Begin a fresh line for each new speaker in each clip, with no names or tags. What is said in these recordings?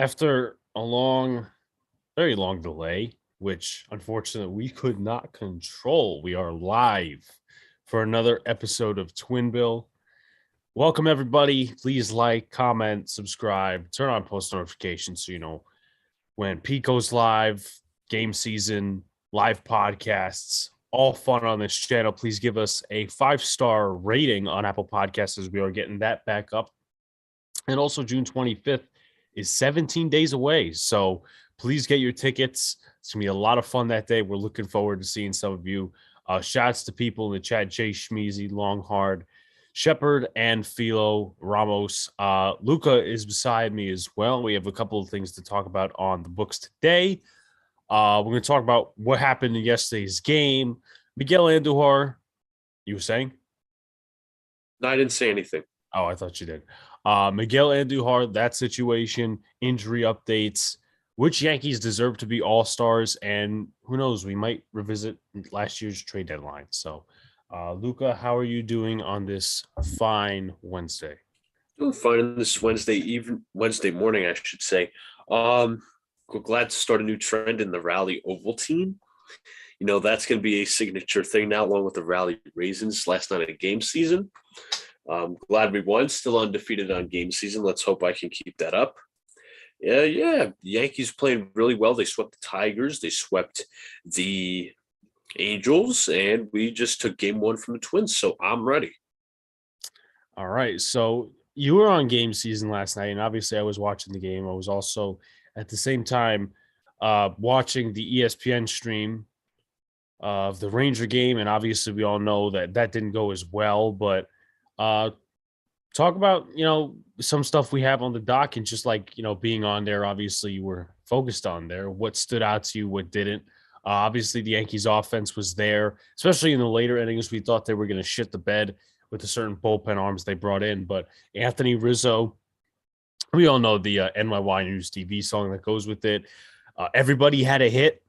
After a very long delay, which unfortunately we could not control, we are live for another episode of Twinbill. Welcome, everybody. Please like, comment, subscribe, turn on post notifications so you know when Pete goes live, game season, live podcasts, all fun on this channel. Please give us a 5-star rating on Apple Podcasts as we are getting that back up. And also June 25th is 17 days away. So please get your tickets. It's going to be a lot of fun that day. We're looking forward to seeing some of you. Shouts to people in the chat, Jay Schmeezy, Longhard, Shepard, and Philo Ramos. Luca is beside me as well. We have a couple of things to talk about on the books today. We're going to talk about what happened in yesterday's game. Miguel Andujar, you were saying?
No, I didn't say anything.
Oh, I thought you did. Miguel Andujar, that situation, injury updates, which Yankees deserve to be all-stars, and who knows, we might revisit last year's trade deadline. So, Luca, how are you doing on this fine Wednesday?
Doing fine on this Wednesday morning, I should say. We're glad to start a new trend in the Rally Ovaltine. You know, that's going to be a signature thing now, along with the Rally Raisins last night of game season. Glad we won, still undefeated on game season. Let's hope I can keep that up. Yeah. The Yankees playing really well. They swept the Tigers. They swept the Angels, and we just took game one from the Twins. So I'm ready.
All right. So you were on game season last night, and obviously I was watching the game. I was also at the same time watching the ESPN stream of the Ranger game, and obviously we all know that didn't go as well. But talk about some stuff we have on the dock, and just like being on there. Obviously, you were focused on there. What stood out to you? What didn't? Obviously, the Yankees' offense was there, especially in the later innings. We thought they were going to shit the bed with the certain bullpen arms they brought in, but Anthony Rizzo. We all know the NyynewsTV song that goes with it. Everybody had a hit.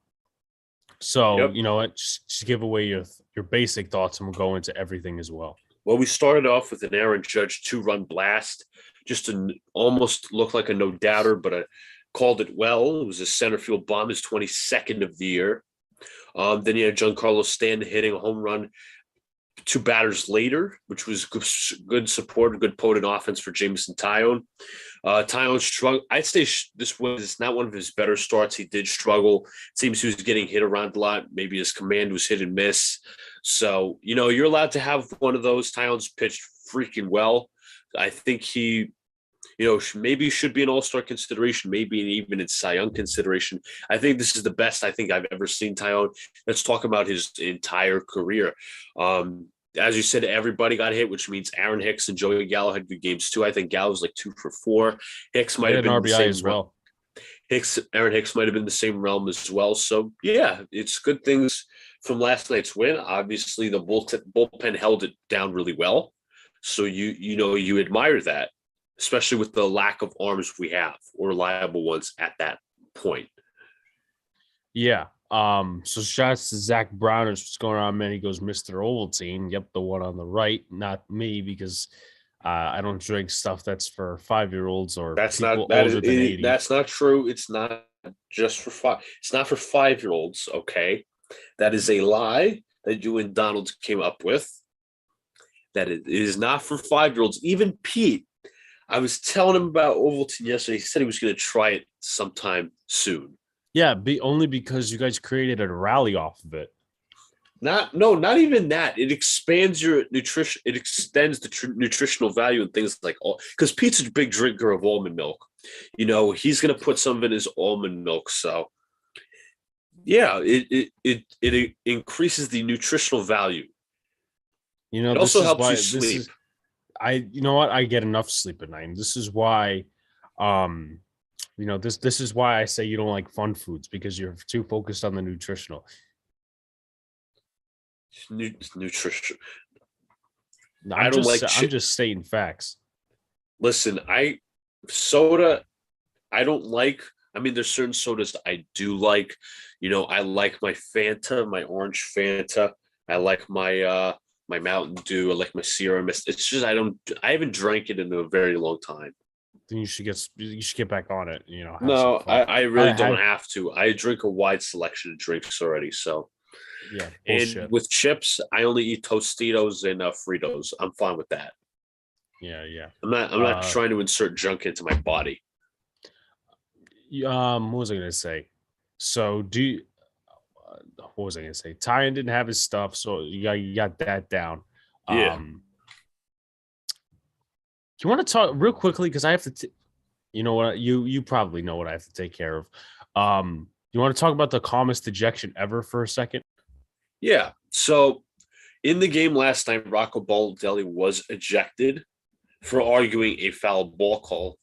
So,
Yep.
You know what? Just give away your basic thoughts, and we'll go into everything as well.
Well, we started off with an Aaron Judge 2-run blast, just to almost look like a no-doubter, but I called it well. It was a center field bomb, his 22nd of the year. Then you had Giancarlo Stanton hitting a home run 2 batters later, which was good support, good potent offense for Jameson Taillon. Taillon struggled. I'd say this was not one of his better starts. He did struggle. It seems he was getting hit around a lot. Maybe his command was hit and miss. So, you're allowed to have one of those. Taillon's pitched freaking well. I think he, maybe should be an all-star consideration, maybe even in Cy Young consideration. I think this is the best I think I've ever seen Taillon. Let's talk about his entire career. As you said, everybody got hit, which means Aaron Hicks and Joey Gallo had good games too. I think Gallo was like 2 for 4. Hicks might have been
an
the
RBI
same
as well.
Aaron Hicks might have been the same realm as well. So yeah, it's good things from last night's win. Obviously, the bullpen held it down really well. So you admire that, especially with the lack of arms we have, or reliable ones at that point.
Yeah. So shouts to Zach Brown. What's going on, man? He goes, Mr. Ovaltine. Yep, the one on the right, not me, because I don't drink stuff that's for 5-year-olds or people older than 80.
That's not true. It's not just for 5. It's not for 5-year-olds. Okay, that is a lie that you and Donald came up with. That it is not for 5-year-olds. Even Pete, I was telling him about Ovaltine yesterday. He said he was going to try it sometime soon.
Yeah, only because you guys created a rally off of it.
Not even that. It expands your nutrition. It extends the nutritional value and things like all. Because Pete's a big drinker of almond milk. He's going to put some of it in his almond milk. So, yeah, it increases the nutritional value. It also helps you sleep.
You know what? I get enough sleep at night. And this is why, this is why I say you don't like fun foods, because you're too focused on the nutritional.
Nutrition.
I'm just stating facts.
Listen, soda, I don't like. I mean, there's certain sodas I do like. I like my Fanta, my orange Fanta. I like my my Mountain Dew. I like my Sierra Mist. It's just I haven't drank it in a very long time.
then you should get back on it. Have some
No,
fun.
I really don't have to. I drink a wide selection of drinks already. So,
Yeah,
and
bullshit.
with chips, I only eat Tostitos and Fritos. I'm fine with that.
Yeah, yeah.
I'm not trying to insert junk into my body.
What was I gonna say? So what was I gonna say? Tyan didn't have his stuff, so you got that down.
Yeah.
You want to talk real quickly because I have to. You know what? You probably know what I have to take care of. You want to talk about the calmest ejection ever for a second?
Yeah. So in the game last night, Rocco Baldelli was ejected for arguing a foul ball call.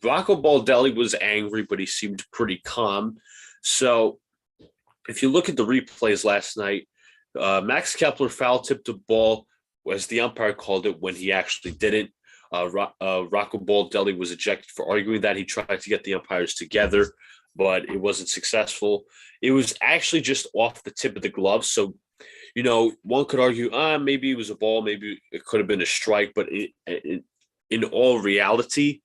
Rocco Baldelli was angry, but he seemed pretty calm. So if you look at the replays last night, Max Kepler foul tipped the ball as the umpire called it when he actually didn't. Rocco Baldelli was ejected for arguing that. He tried to get the umpires together, but it wasn't successful. It was actually just off the tip of the glove. So, one could argue, maybe it was a ball, maybe it could have been a strike, but in all reality,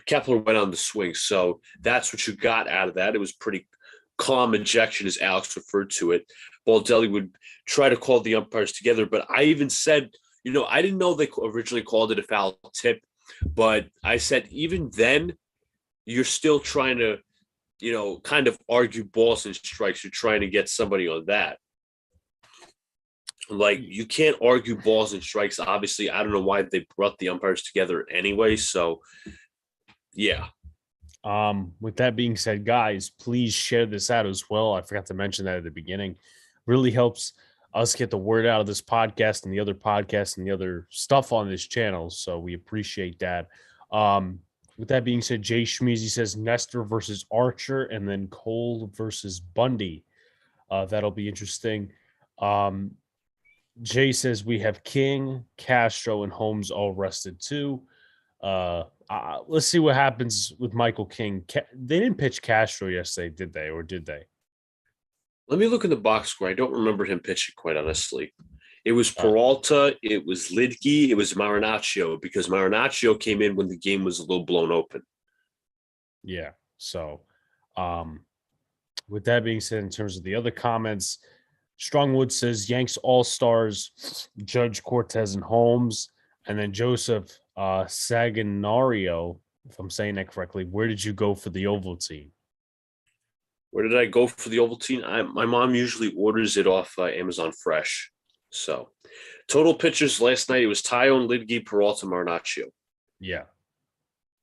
Kepler went on the swing. So that's what you got out of that. It was pretty calm ejection, as Alex referred to it. Baldelli would try to call the umpires together, but I even said, I didn't know they originally called it a foul tip, but I said even then, you're still trying to, kind of argue balls and strikes. You're trying to get somebody on that. Like, you can't argue balls and strikes. Obviously, I don't know why they brought the umpires together anyway. So, yeah.
With that being said, guys, please share this out as well. I forgot to mention that at the beginning. Really helps us get the word out of this podcast and the other podcasts and the other stuff on this channel. So we appreciate that. With that being said, Jay Schmeezy says Nestor versus Archer and then Cole versus Bundy. That'll be interesting. Jay says we have King, Castro, and Holmes all rested too. Let's see what happens with Michael King. They didn't pitch Castro yesterday, did they? Or did they?
Let me look in the box score. I don't remember him pitching, quite honestly. It was Peralta, it was Lidke, it was Marinaccio, because Marinaccio came in when the game was a little blown open.
Yeah. So, with that being said, in terms of the other comments, Strongwood says Yanks All-Stars, Judge, Cortez, and Holmes. And then Joseph Saginario, if I'm saying that correctly, where did you go for the Ovaltine?
Where did I go for the Ovaltine? My mom usually orders it off Amazon Fresh. So, total pitchers last night, it was Tyone, Lidke, Peralta, Marinaccio.
Yeah.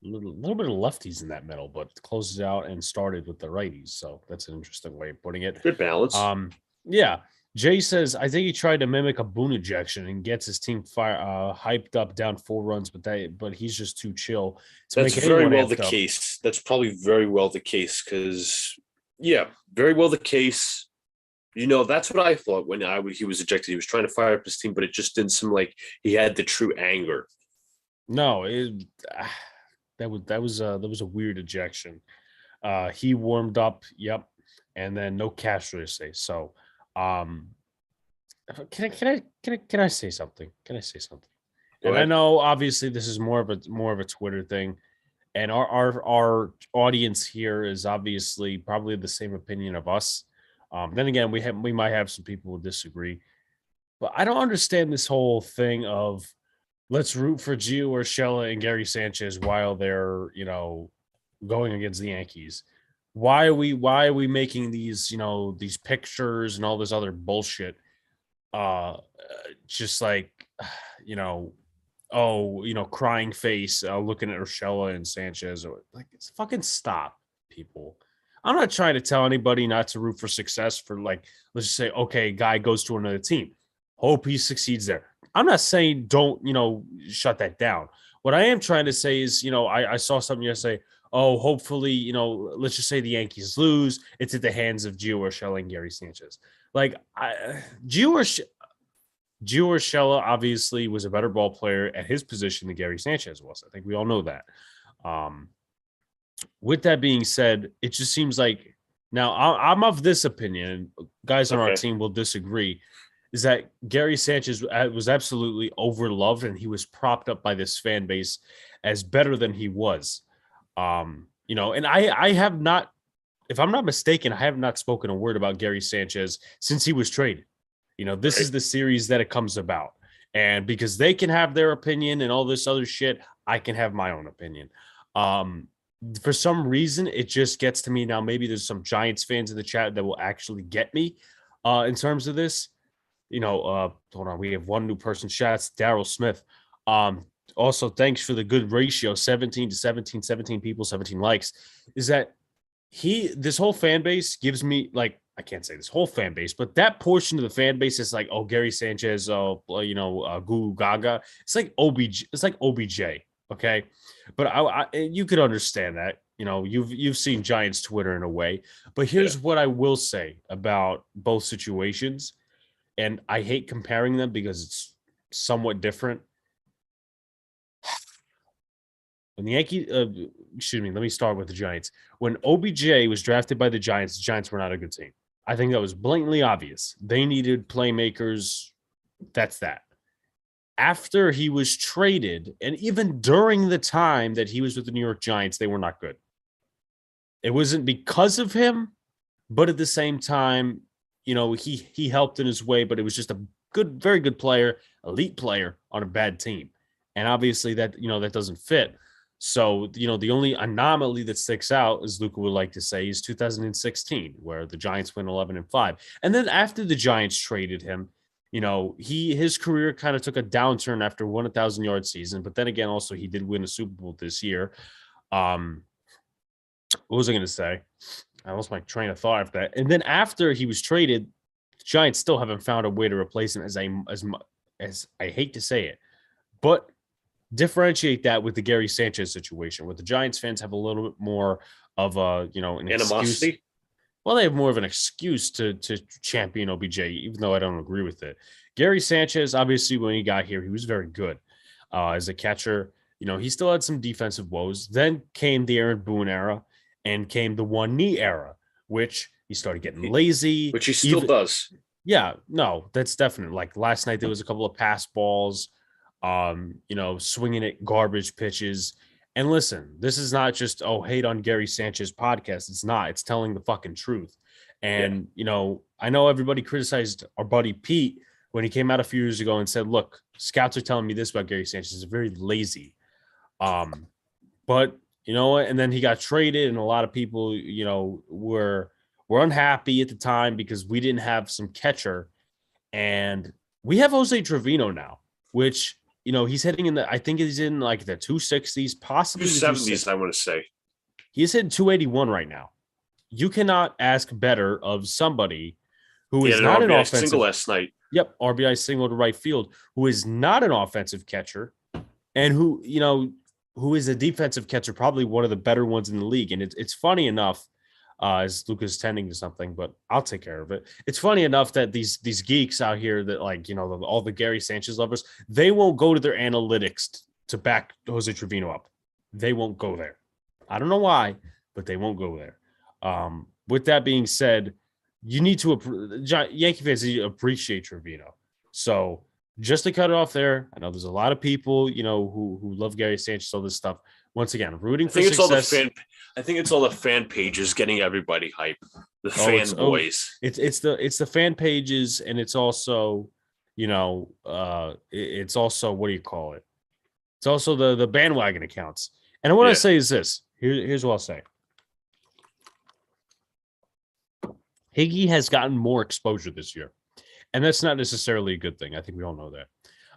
A little bit of lefties in that middle, but closes out and started with the righties. So that's an interesting way of putting it.
Good balance.
Yeah. Jay says, I think he tried to mimic a Boone ejection and gets his team hyped up down 4 runs, but he's just too chill.
That's very well the case. That's probably very well the case because, yeah, very well the case. That's what I thought when he was ejected. He was trying to fire up his team, but it just didn't seem like he had the true anger.
No, that was a weird ejection. He warmed up, yep, and then no Castro to say. So, can I say something? Can I say something? And I know obviously this is more of a Twitter thing, and our audience here is obviously probably the same opinion of us. Then again, we might have some people who disagree, but I don't understand this whole thing of let's root for Gio Urshela and Gary Sanchez while they're going against the Yankees. Why are we making these these pictures and all this other bullshit? Just like crying face looking at Urshela and Sanchez, or like, it's fucking stop, people. I'm not trying to tell anybody not to root for success for, like, let's just say, okay, guy goes to another team. Hope he succeeds there. I'm not saying don't, shut that down. What I am trying to say is, I saw something yesterday. Oh, hopefully, let's just say the Yankees lose. It's at the hands of Gio Urshela and Gary Sanchez. Like, Gio Urshela obviously was a better ball player at his position than Gary Sanchez was. I think we all know that. With that being said, it just seems like now I'm of this opinion. Guys on our team will disagree. is that Gary Sanchez was absolutely overloved, and he was propped up by this fan base as better than he was. And I have not, if I'm not mistaken, I have not spoken a word about Gary Sanchez since he was traded. This is the series that it comes about. And because they can have their opinion and all this other shit, I can have my own opinion. For some reason, it just gets to me now. Maybe there's some Giants fans in the chat that will actually get me in terms of this. Hold on. We have one new person. Shouts Daryl Smith. Also, thanks for the good ratio, 17 to 17, 17 people, 17 likes. Is that this whole fan base gives me, like, I can't say this whole fan base, but that portion of the fan base is like, oh, Gary Sanchez, Goo Gaga. It's like OBJ. It's like OBJ. Okay. But you could understand that. You've seen Giants Twitter in a way. But here's what I will say about both situations. And I hate comparing them because it's somewhat different. When the Yankees, let me start with the Giants. When OBJ was drafted by the Giants were not a good team. I think that was blatantly obvious. They needed playmakers. That's that. After he was traded, and even during the time that he was with the New York Giants, they were not good. It wasn't because of him, but at the same time, he helped in his way, but it was just a good, very good player, elite player on a bad team. And obviously that doesn't fit. So, the only anomaly that sticks out, as Luca would like to say, is 2016, where the Giants went 11-5. And then after the Giants traded him, his career kind of took a downturn after 1,000-yard season. But then again, also he did win a Super Bowl this year. What was I going to say? I lost my train of thought after that. And then after he was traded, the Giants still haven't found a way to replace him, as I hate to say it. But differentiate that with the Gary Sanchez situation, where the Giants fans have a little bit more of an animosity. Excuse. Well, they have more of an excuse to champion OBJ, even though I don't agree with it. Gary Sanchez, obviously, when he got here, he was very good as a catcher. He still had some defensive woes. Then came the Aaron Boone era, and came the one knee era, which he started getting lazy.
Which he still does.
Yeah, no, that's definite. Like last night, there was a couple of pass balls. Swinging at garbage pitches. And listen, this is not just, hate on Gary Sanchez podcast. It's not. It's telling the fucking truth. And, I know everybody criticized our buddy Pete when he came out a few years ago and said, look, scouts are telling me this about Gary Sanchez. He's very lazy. But you know what? And then he got traded, and a lot of people, were unhappy at the time because we didn't have some catcher. And we have Jose Trevino now, which – he's hitting I think he's in like the 260s, possibly
270s, I want to say.
He's hitting 281 right now. You cannot ask better of somebody who is not an offensive
single last night.
Yep, RBI single to right field, who is not an offensive catcher, and who is a defensive catcher, probably one of the better ones in the league. And it's funny enough, as Luca's tending to something, but I'll take care of it. It's funny enough that these geeks out here that all the Gary Sanchez lovers, they won't go to their analytics to back Jose Trevino up. They won't go there. I don't know why, but they won't go there. With that being said, you need to Yankee fans need to appreciate Trevino. So just to cut it off there, I know there's a lot of people, who love Gary Sanchez, all this stuff. Once again, rooting for success.
I think it's all the fan pages getting everybody hype. The fanboys.
It's the fan pages, and it's also, it's also, what do you call it? It's also the bandwagon accounts. And what I say is this. Here's what I'll say. Higgy has gotten more exposure this year, and that's not necessarily a good thing. I think we all know that.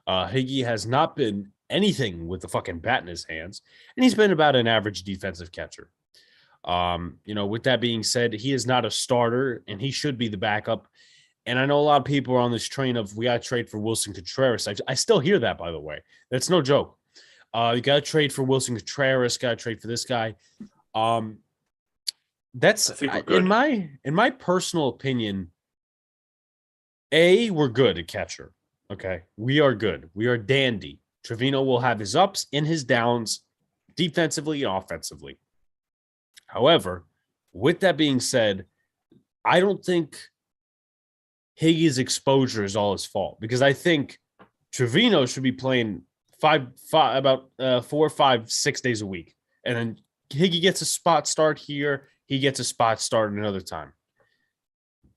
Higgy has not been anything with the fucking bat in his hands, and he's been about an average defensive catcher. With that being said, he is not a starter, and he should be the backup. And I know a lot of people are on this train of, we got to trade for Wilson Contreras. I still hear that, by the way. That's no joke. You got to trade for Wilson Contreras, got to trade for this guy. That's in my personal opinion, we're good at catcher. Okay. We are good. We are dandy. Trevino will have his ups and his downs defensively and offensively. However, with that being said, I don't think Higgy's exposure is all his fault, because I think Trevino should be playing about 4, 5, 6 days a week. And then Higgy gets a spot start here. He gets a spot start another time.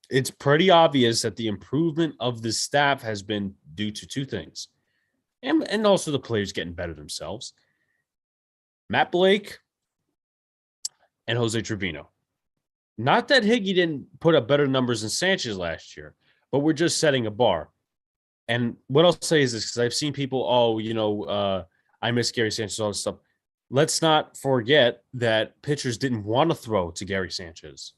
It's pretty obvious that the improvement of the staff has been due to two things. And also the players getting better themselves. Matt Blake and Jose Trevino. Not that Higgy didn't put up better numbers than Sanchez last year, but we're just setting a bar. And what I'll say is this, because I've seen people, I miss Gary Sanchez, all this stuff. Let's not forget that pitchers didn't want to throw to Gary Sanchez.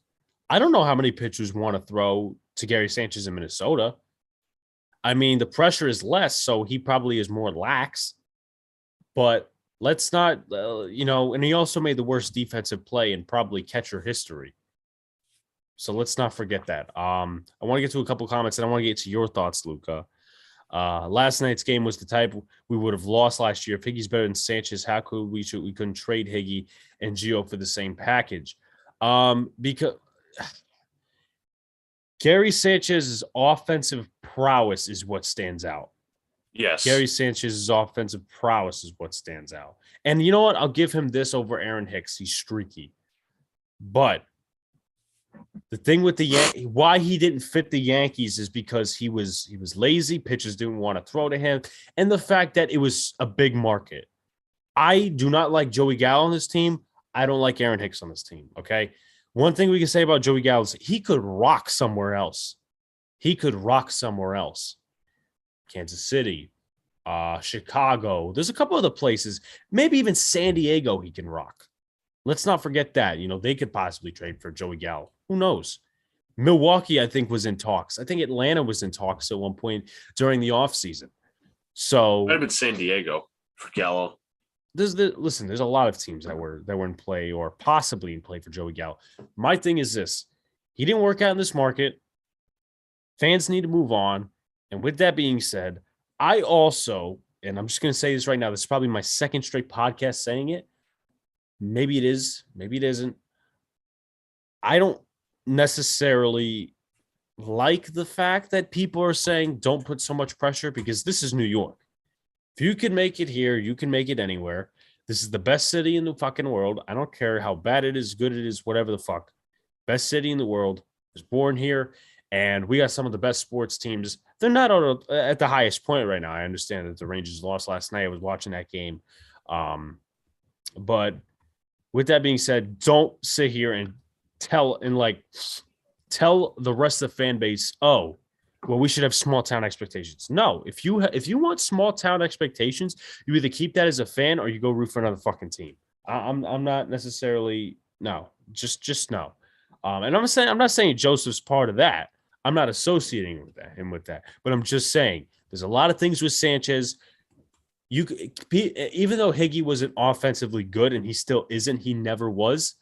I don't know how many pitchers want to throw to Gary Sanchez in Minnesota. I mean, the pressure is less, so he probably is more lax. But let's not, and he also made the worst defensive play in probably catcher history. So let's not forget that. I want to get to a couple comments, and I want to get to your thoughts, Luca. Last night's game was the type we would have lost last year. If Higgy's better than Sanchez, how could we couldn't trade Higgy and Gio for the same package? Because Gary Sanchez's offensive prowess is what stands out.
Yes.
Gary Sanchez's offensive prowess is what stands out. And you know what? I'll give him this over Aaron Hicks. He's streaky. But the thing with why he didn't fit the Yankees is because he was lazy. Pitchers didn't want to throw to him. And the fact that it was a big market. I do not like Joey Gallo on this team. I don't like Aaron Hicks on this team. Okay. One thing we can say about Joey Gallo is he could rock somewhere else. Kansas City, Chicago. There's a couple other places, maybe even San Diego he can rock. Let's not forget that. They could possibly trade for Joey Gallo. Who knows? Milwaukee, I think, was in talks. I think Atlanta was in talks at one point during the offseason. So
might have been San Diego for Gallo.
There's a lot of teams that were in play or possibly in play for Joey Gallo. My thing is this. He didn't work out in this market. Fans need to move on. And with that being said, I also, and I'm just going to say this right now, this is probably my second straight podcast saying it. Maybe it is. Maybe it isn't. I don't necessarily like the fact that people are saying don't put so much pressure, because this is New York. If you can make it here, you can make it anywhere. This is the best city in the fucking world. I don't care how bad it is, good it is, whatever the fuck. Best city in the world. I was born here, and we got some of the best sports teams. They're not at the highest point right now. I understand that the Rangers lost last night. I was watching that game. But with that being said, don't sit here and tell the rest of the fan base, oh, well, we should have small town expectations. No, if you want small town expectations, you either keep that as a fan or you go root for another fucking team. I'm not necessarily just no. And I'm not saying Joseph's part of that. I'm not associating him with that. But I'm just saying there's a lot of things with Sanchez. Even though Higgy wasn't offensively good, and he still isn't, he never was.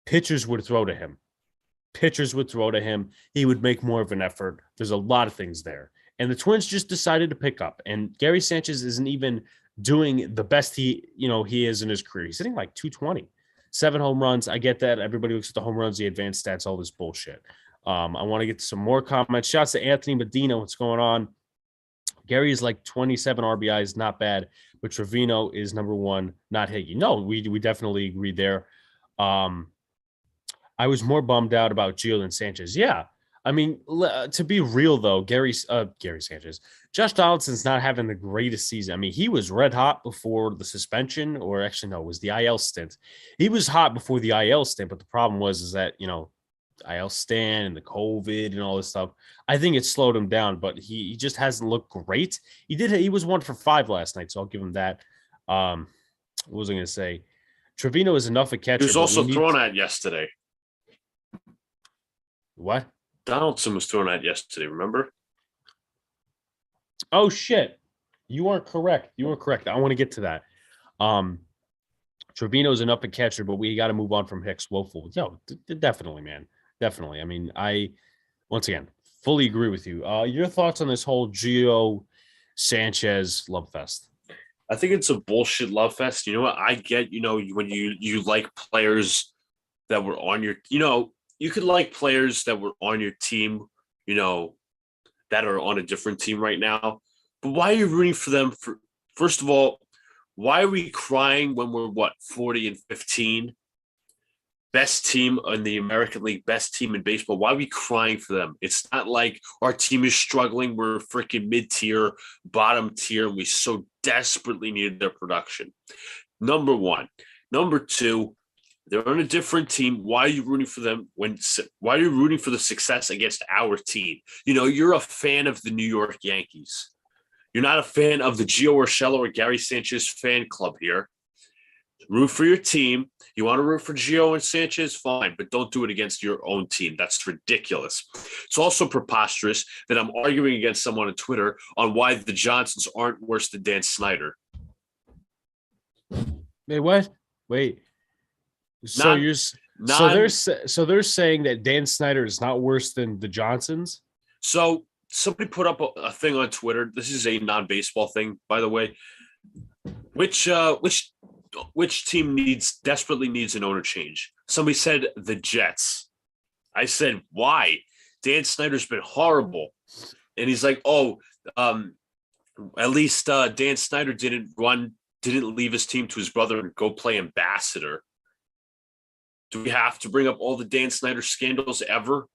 Pitchers would throw to him. He would make more of an effort. There's a lot of things there. And the Twins just decided to pick up. And Gary Sanchez isn't even doing the best he is in his career. He's hitting like 220. 7 home runs. I get that. Everybody looks at the home runs, the advanced stats, all this bullshit. I want to get to some more comments. Shouts to Anthony Medina. What's going on? Gary is like 27 RBIs, not bad. But Trevino is number one, not Higgy. No, we definitely agree there. I was more bummed out about Gio than Sanchez. Yeah. I mean, to be real, though, Gary Sanchez, Josh Donaldson's not having the greatest season. I mean, he was red hot before the suspension, or actually, no, it was the IL stint. He was hot before the IL stint, but the problem was that, IL stand and the COVID and all this stuff. I think it slowed him down, but he just hasn't looked great. He was 1 for 5 last night, so I'll give him that. What was I going to say? Trevino is enough a catcher.
He was also thrown at yesterday.
What?
Donaldson was thrown at yesterday, remember?
Oh, shit. You weren't correct. I want to get to that. Trevino's an up and catcher, but we got to move on from Hicks. Woeful. Definitely, man. Definitely. I mean, once again, fully agree with you. Your thoughts on this whole Gio Sanchez love fest?
I think it's a bullshit love fest. You know what? I get, when you like players that were on your, you could like players that were on your team, that are on a different team right now. But why are you rooting for them? First of all, why are we crying when we're 40-15? Best team in the American League, best team in baseball. Why are we crying for them? It's not like our team is struggling. We're freaking mid-tier, bottom tier, and we so desperately needed their production. Number one. Number two, they're on a different team. Why are you rooting for them? Why are you rooting for the success against our team? You're a fan of the New York Yankees. You're not a fan of the Gio Urshela or Gary Sanchez fan club here. Root for your team. You want to root for Gio and Sanchez? Fine, but don't do it against your own team. That's ridiculous. It's also preposterous that I'm arguing against someone on Twitter on why the Johnsons aren't worse than Dan Snyder.
Wait, what? Wait. So they're saying that Dan Snyder is not worse than the Johnsons?
So somebody put up a thing on Twitter. This is a non-baseball thing, by the way. Which team desperately needs an owner change? Somebody said the Jets. I said, why? Dan Snyder's been horrible. And he's like, at least Dan Snyder didn't leave his team to his brother and go play ambassador. Do we have to bring up all the Dan Snyder scandals ever?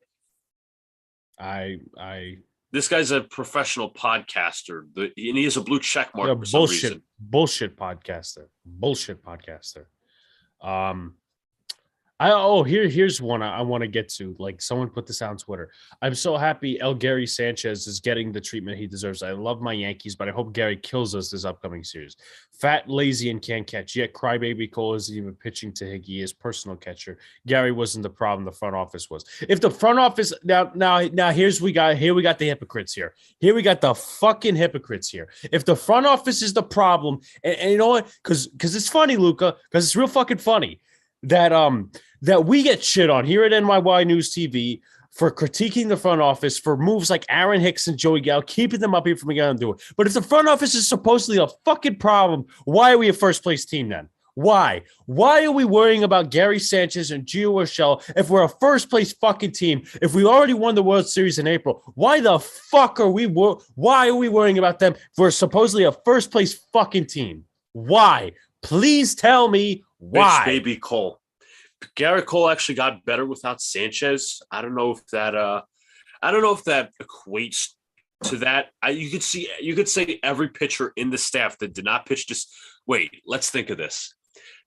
This guy's a professional podcaster, and he has a blue check mark for some reason.
Bullshit podcaster. Here's one I want to get to. Like, someone put this on Twitter. I'm so happy Gary Sanchez is getting the treatment he deserves. I love my Yankees, but I hope Gary kills us this upcoming series. Fat, lazy, and can't catch. Yet crybaby Cole isn't even pitching to Higgy, his personal catcher. Gary wasn't the problem. The front office was. If the front office now we got the hypocrites here. Here we got the fucking hypocrites here. If the front office is the problem, and you know what? Because it's funny, Luca. Because it's real fucking funny that we get shit on here at NyynewsTV for critiquing the front office for moves like Aaron Hicks and Joey Gallo, keeping them up here from getting to do it. But if the front office is supposedly a fucking problem, why are we a first place team then? Why? Why are we worrying about Gary Sanchez and Gio Urshela if we're a first place fucking team? If we already won the World Series in April, why the fuck are we worrying about them if we're supposedly a first place fucking team? Why? Please tell me why.
Bitch, baby Cole. Garrett Cole actually got better without Sanchez. I don't know if that equates to that. You could say every pitcher in the staff that did not pitch this. Wait, let's think of this.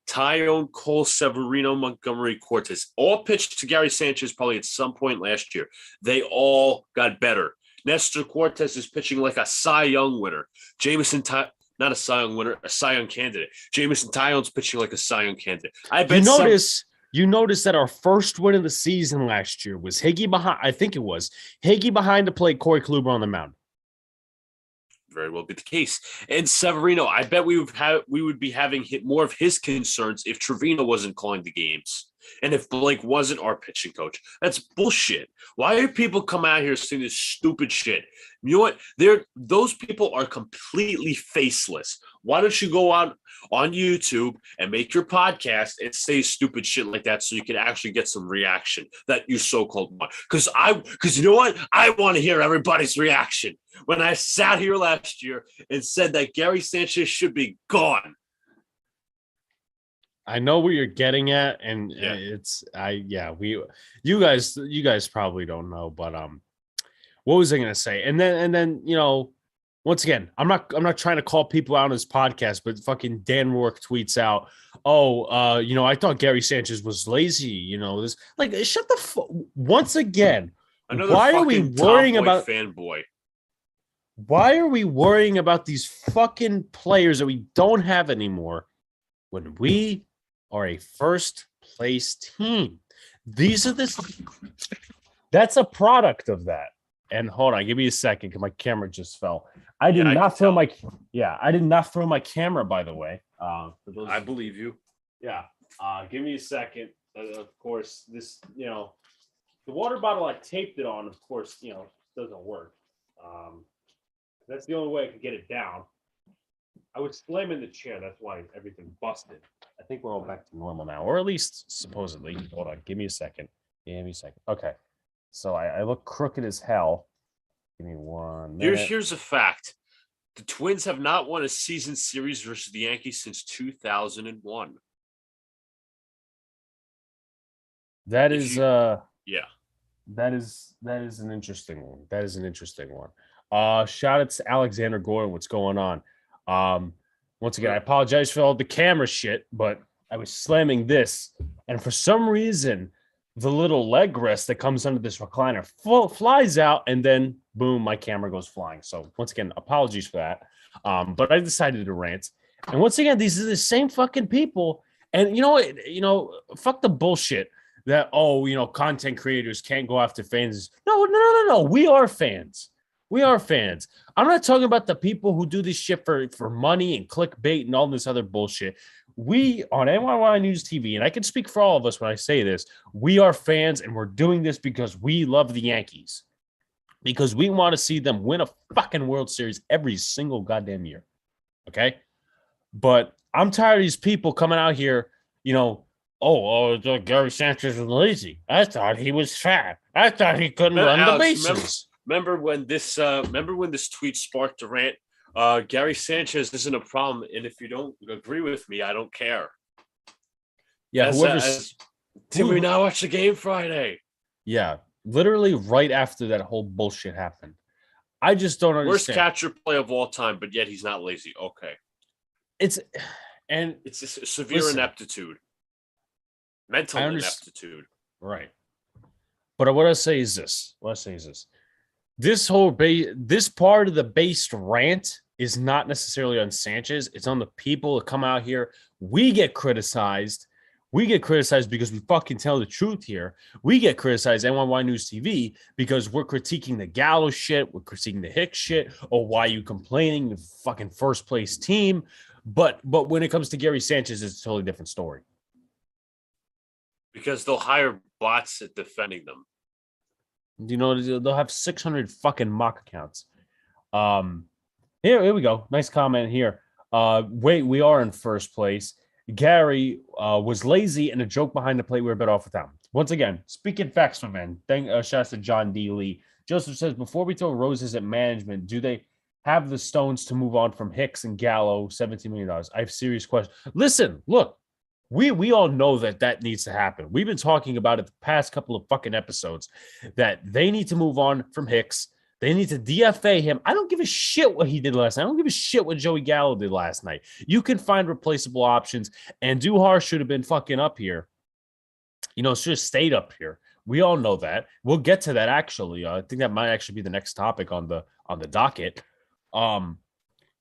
Tyone, Cole, Severino, Montgomery, Cortez all pitched to Gary Sanchez probably at some point last year. They all got better. Nestor Cortez is pitching like a Cy Young winner. Not a Cy Young winner, a Cy Young candidate. Jameson Tyone's pitching like a Cy Young candidate.
You notice that our first win of the season last year was Higgy behind. I think it was Higgy behind to play Corey Kluber on the mound.
Very well be the case. And Severino, I bet we would be having hit more of his concerns if Trevino wasn't calling the games and if Blake wasn't our pitching coach. That's bullshit. Why do people come out here saying this stupid shit? You know what? Those people are completely faceless. Why don't you go out on YouTube and make your podcast and say stupid shit like that so you can actually get some reaction that you so-called want? Because you know what? I want to hear everybody's reaction. When I sat here last year and said that Gary Sanchez should be gone.
I know where you're getting at, and you guys probably don't know, but what was I gonna say? And then once again, I'm not trying to call people out on this podcast, but fucking Dan Rourke tweets out, I thought Gary Sanchez was lazy. This like shut the once again.
Another
why are we worrying about
fanboy?
Why are we worrying about these fucking players that we don't have anymore when we are a first place team? That's a product of that. And hold on, give me a second because my camera just fell. I did not throw my camera, by the way.
I believe you.
Yeah. Give me a second. Of course, this, the water bottle I taped it on, of course, doesn't work. That's the only way I could get it down. I would slam in the chair. That's why everything busted. I think we're all back to normal now, or at least supposedly. Hold on. Give me a second. Okay. So I look crooked as hell. Give me 1
Here's
minute.
here's a fact. The Twins have not won a season series versus the Yankees since 2001.
That
If
is
you Yeah.
that is an interesting one. That is an interesting one. Shout out to Alexander Gordon. What's going on? Once again, I apologize for all the camera shit, but I was slamming this, and for some reason, the little leg rest that comes under this recliner flies out, and then boom, my camera goes flying. So once again, apologies for that. But I decided to rant, and once again, these are the same fucking people. And fuck the bullshit that content creators can't go after fans. No. We are fans. We are fans. I'm not talking about the people who do this shit for money and clickbait and all this other bullshit. We on NYY News TV, and I can speak for all of us when I say this, we are fans, and we're doing this because we love the Yankees. Because we want to see them win a fucking World Series every single goddamn year. Okay? But I'm tired of these people coming out here, Gary Sanchez was lazy. I thought he was fat. I thought he couldn't run the bases.
Remember when this tweet sparked a rant? Gary Sanchez isn't a problem, and if you don't agree with me, I don't care.
Yeah,
did we not watch the game Friday?
Yeah, literally right after that whole bullshit happened. I just don't understand.
Worst catcher play of all time, but yet he's not lazy. Okay.
It's
a severe ineptitude. Mental ineptitude.
Right. But what I say is this. This part of the based rant is not necessarily on Sanchez. It's on the people that come out here. We get criticized. We get criticized because we fucking tell the truth here. We get criticized NYY News TV because we're critiquing the Gallo shit. We're critiquing the Hicks shit. Or why are you complaining? The fucking first place team. But when it comes to Gary Sanchez, it's a totally different story.
Because they'll hire bots at defending them.
They'll have 600 fucking mock accounts. Here we go. Nice comment here. Wait, we are in first place. Gary was lazy and a joke behind the plate. We were better off without him. Once again, speaking facts, my man. Shout out to John D. Lee. Joseph says, before we throw roses at management, do they have the stones to move on from Hicks and Gallo, $17 million? I have serious questions. Listen, look. We all know that needs to happen. We've been talking about it the past couple of fucking episodes that they need to move on from Hicks. They need to DFA him. I don't give a shit what he did last night. I don't give a shit what Joey Gallo did last night. You can find replaceable options, and Andujar should have been fucking up here. Should have stayed up here. We all know that. We'll get to that actually. I think that might actually be the next topic on the docket. But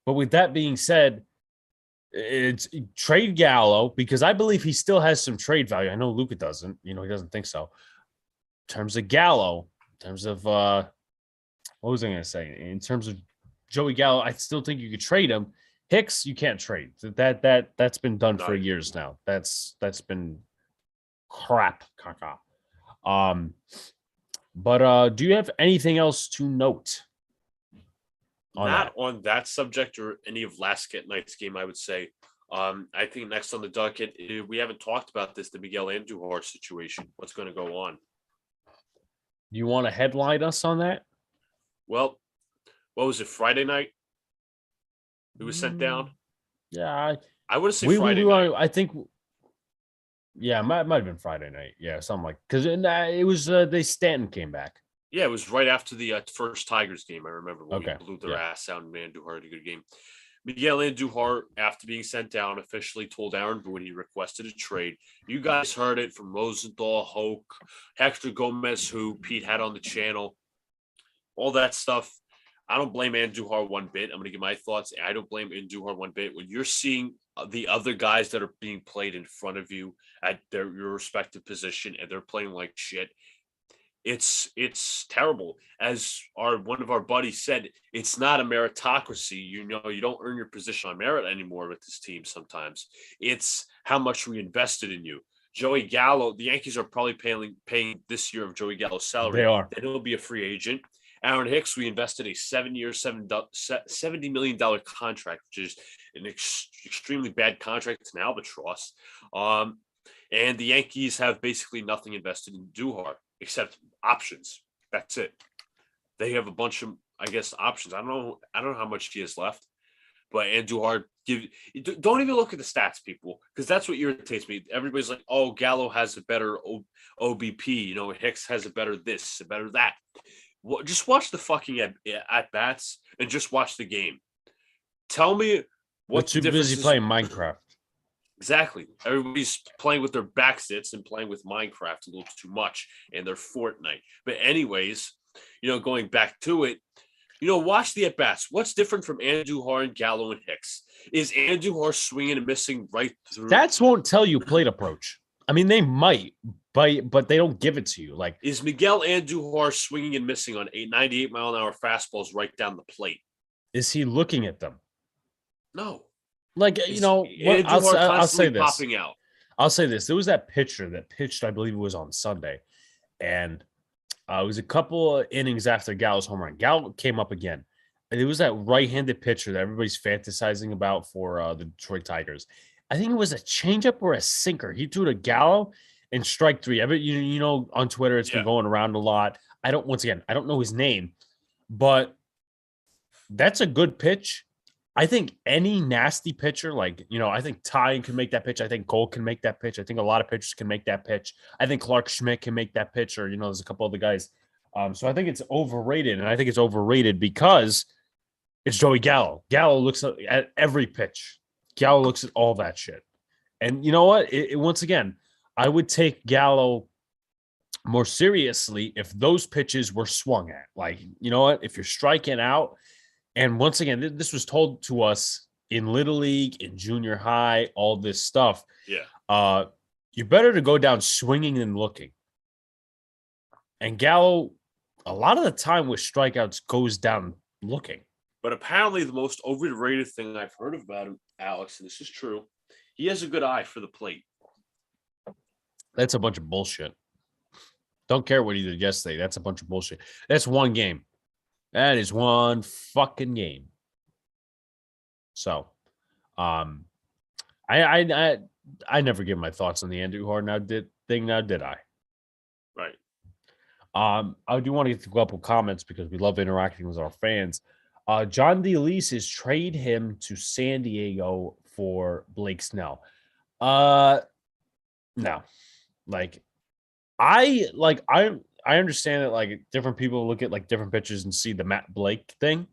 with that being said, it's trade Gallo because I believe he still has some trade value. I know Luca doesn't. He doesn't think so. In terms of Gallo, in terms of what was I going to say? In terms of Joey Gallo, I still think you could trade him. Hicks, you can't trade. That's been done for years now. That's been crap, caca. But do you have anything else to note?
On that subject or any of last night's game, I would say. I think next on the docket, we haven't talked about this, the Miguel Andujar situation. What's going to go on?
You want to headline us on that?
Well, what was it, Friday night? It was sent down?
Yeah.
I would have said Friday night.
I think, yeah, it might have been Friday night. Yeah, something like, because it was, Stanton came back.
Yeah, it was right after the first Tigers game. I remember when we blew their ass out and Andujar had a good game. Miguel Andujar, after being sent down, officially told Aaron Boone he requested a trade. You guys heard it from Rosenthal, Hoke, Hector Gomez, who Pete had on the channel. All that stuff. I don't blame Andujar one bit. I'm going to give my thoughts. I don't blame Andujar one bit. When you're seeing the other guys that are being played in front of you at your respective position and they're playing like shit, it's terrible. As one of our buddies said, it's not a meritocracy. You don't earn your position on merit anymore with this team sometimes. It's how much we invested in you. Joey Gallo, the Yankees are probably paying this year of Joey Gallo's salary.
They are.
Then he'll be a free agent. Aaron Hicks, we invested a 7-year, $70 million contract, which is an extremely bad contract. It's an albatross. And the Yankees have basically nothing invested in Andujar. except options. That's it. They have a bunch of, I guess, options. I don't know how much he has left, but Andujar don't even look at the stats, people, because that's what irritates me. Everybody's like, "Oh, Gallo has a better OBP. Hicks has a better this, a better that." Well, just watch the fucking at bats and just watch the game. Tell me what
We're
the
too
difference
busy
is.
playing Minecraft.
Exactly. Everybody's playing with their back sits and playing with Minecraft a little too much and their Fortnite. But anyways, going back to it, watch the at bats. What's different from Andujar and Gallo and Hicks? Is Andujar swinging and missing right through?
Stats won't tell you plate approach. I mean, they might, but they don't give it to you. Like,
is Miguel Andujar swinging and missing on 98-mile-an-hour fastballs right down the plate?
is he looking at them?
No.
Like, I'll say this.
Popping out.
I'll say this. There was that pitcher that pitched, I believe it was on Sunday, and it was a couple of innings after Gallo's home run. Gallo came up again. And it was that right-handed pitcher that everybody's fantasizing about for the Detroit Tigers. I think it was a changeup or a sinker. He threw to Gallo and strike three. On Twitter, it's been going around a lot. I don't know his name, but that's a good pitch. I think any nasty pitcher, I think Ty can make that pitch. I think Cole can make that pitch. I think a lot of pitchers can make that pitch. I think Clark Schmidt can make that pitch, or, there's a couple other guys. So I think it's overrated, and I think it's overrated because it's Joey Gallo. Gallo looks at every pitch. Gallo looks at all that shit. And you know what? Once again, I would take Gallo more seriously if those pitches were swung at. Like, you know what? If you're striking out, and once again, this was told to us in Little League, in junior high, all this stuff.
Yeah.
You're better to go down swinging than looking. And Gallo, a lot of the time with strikeouts, goes down looking.
But apparently the most overrated thing I've heard about him, Alex, and this is true, he has a good eye for the plate.
That's a bunch of bullshit. Don't care what he did yesterday. That's a bunch of bullshit. That's one game. That is one fucking game. So, I never give my thoughts on the Andujar thing now, did I?
Right.
I do want to get to a couple comments because we love interacting with our fans. John DeLeese has traded him to San Diego for Blake Snell. No. I understand that different people look at different pitchers and see the Matt Blake thing.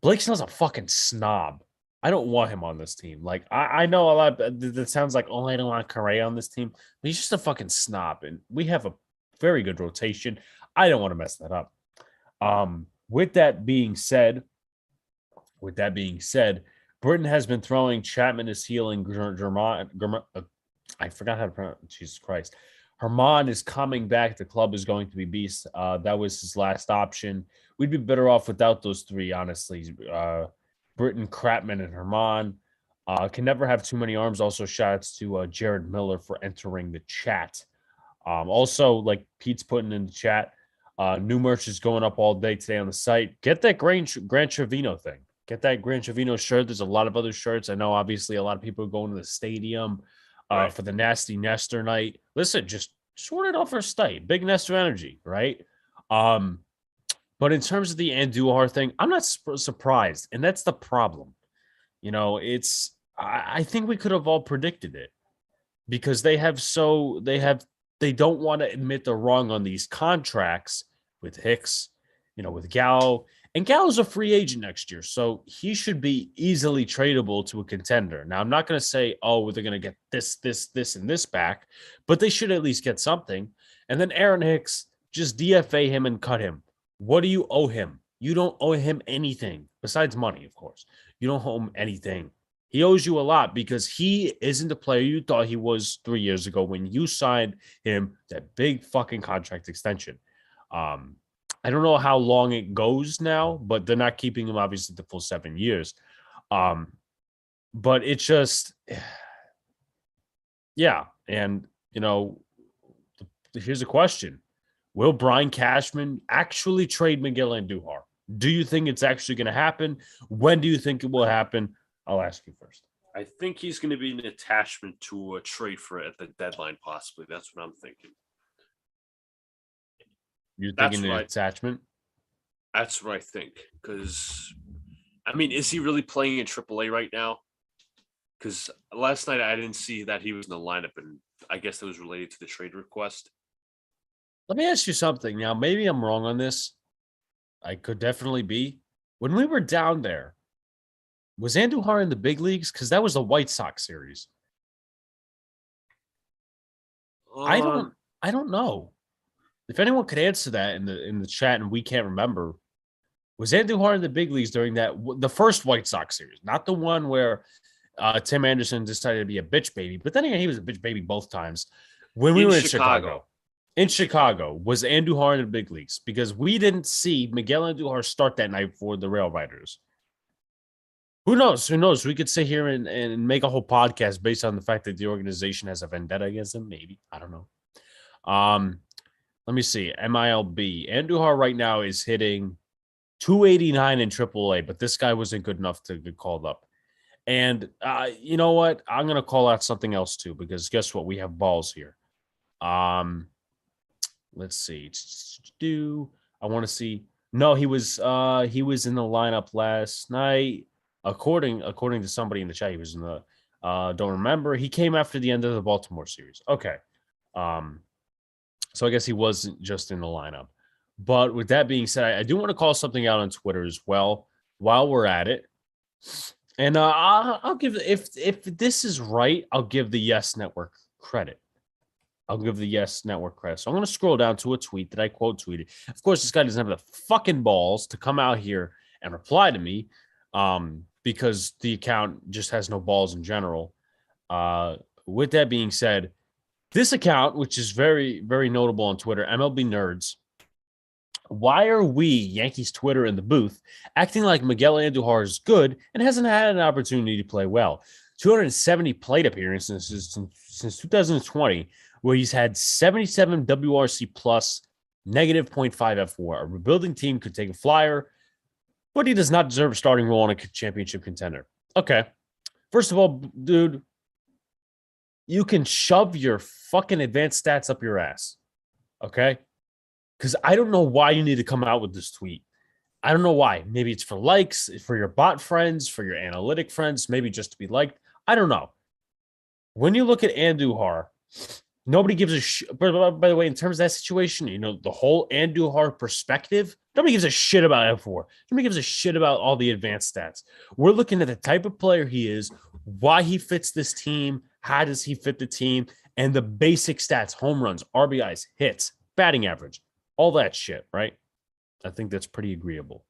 Blake Snell's a fucking snob. I don't want him on this team. I know a lot that sounds like, I don't want Correa on this team, but he's just a fucking snob, and we have a very good rotation. I don't want to mess that up. With that being said, Britain has been throwing. Chapman is healing. I forgot how to pronounce. Jesus Christ. Herman is coming back. The club is going to be beast. That was his last option. We'd be better off without those three, honestly. Britton, Crapman, and Herman. Can never have too many arms. Also, shouts to Jared Miller for entering the chat. Also, like Pete's putting in the chat, new merch is going up all day today on the site. Get that Gran Trevino thing. Get that Gran Trevino shirt. There's a lot of other shirts. I know, obviously, a lot of people are going to the stadium for the Nasty Nestor night. Listen, just order it off our site. Big Nestor energy, right? But in terms of the Andujar thing, I'm not surprised, and that's the problem. I think we could have all predicted it because they don't want to admit they're wrong on these contracts with Hicks, with Gallo. And Gallo's a free agent next year, so he should be easily tradable to a contender. Now, I'm not going to say, they're going to get this, and this back, but they should at least get something. And then Aaron Hicks, just DFA him and cut him. What do you owe him? You don't owe him anything besides money, of course. You don't owe him anything. He owes you a lot because he isn't the player you thought he was 3 years ago when you signed him that big fucking contract extension. I don't know how long it goes now, but they're not keeping him obviously the full 7 years. But it's just, yeah. And, here's a question. Will Brian Cashman actually trade Miguel Andujar? Do you think it's actually going to happen? When do you think it will happen? I'll ask you first.
I think he's going to be an attachment to a trade for it at the deadline, possibly. That's what I'm thinking.
You're
That's
thinking an
right.
attachment?
That's what I think. Because, I mean, is he really playing in AAA right now? Because last night I didn't see that he was in the lineup, and I guess that was related to the trade request.
Let me ask you something. Now, maybe I'm wrong on this. I could definitely be. When we were down there, was Andujar in the big leagues? Because that was the White Sox series. I don't.
Um,
I don't know. If anyone could answer that in the chat, and we can't remember, was Andujar in the big leagues during the first White Sox series, not the one where Tim Anderson decided to be a bitch baby. But then again, he was a bitch baby both times. When we
in
were in
Chicago.
Chicago, was Andujar in the big leagues? Because we didn't see Miguel Andujar start that night for the Rail Riders. Who knows? Who knows? We could sit here and make a whole podcast based on the fact that the organization has a vendetta against him. Maybe. I don't know. Let me see. MILB. Andujar right now is hitting 289 in AAA, but this guy wasn't good enough to get called up. And you know what? I'm gonna call out something else too, because guess what? We have balls here. Let's see. I want to see. No, he was in the lineup last night. According to somebody in the chat, he was in the don't remember. He came after the end of the Baltimore series. Okay. So I guess he wasn't just in the lineup. But with that being said, I do want to call something out on Twitter as well while we're at it. And I'll give, if this is right, I'll give the Yes Network credit. I'll give the Yes Network credit. So I'm going to scroll down to a tweet that I quote tweeted. Of course, this guy doesn't have the fucking balls to come out here and reply to me because the account just has no balls in general. With that being said, this account, which is very, very notable on Twitter, MLB Nerds, why are we, Yankees Twitter in the booth, acting like Miguel Andujar is good and hasn't had an opportunity to play well? 270 plate appearances since 2020, where he's had 77 WRC plus, negative 0.5 F4. A rebuilding team could take a flyer, but he does not deserve a starting role on a championship contender. Okay. First of all, dude, you can shove your fucking advanced stats up your ass. Okay? Because I don't know why you need to come out with this tweet. I don't know why. Maybe it's for likes, for your bot friends, for your analytic friends, maybe just to be liked. I don't know. When you look at Andujar, nobody gives a shit. By the way, in terms of that situation, you know, the whole Andujar perspective, nobody gives a shit about F4. Nobody gives a shit about all the advanced stats. We're looking at the type of player he is, why he fits this team, how does he fit the team, and the basic stats: home runs, RBIs, hits, batting average, all that shit, right? I think that's pretty agreeable.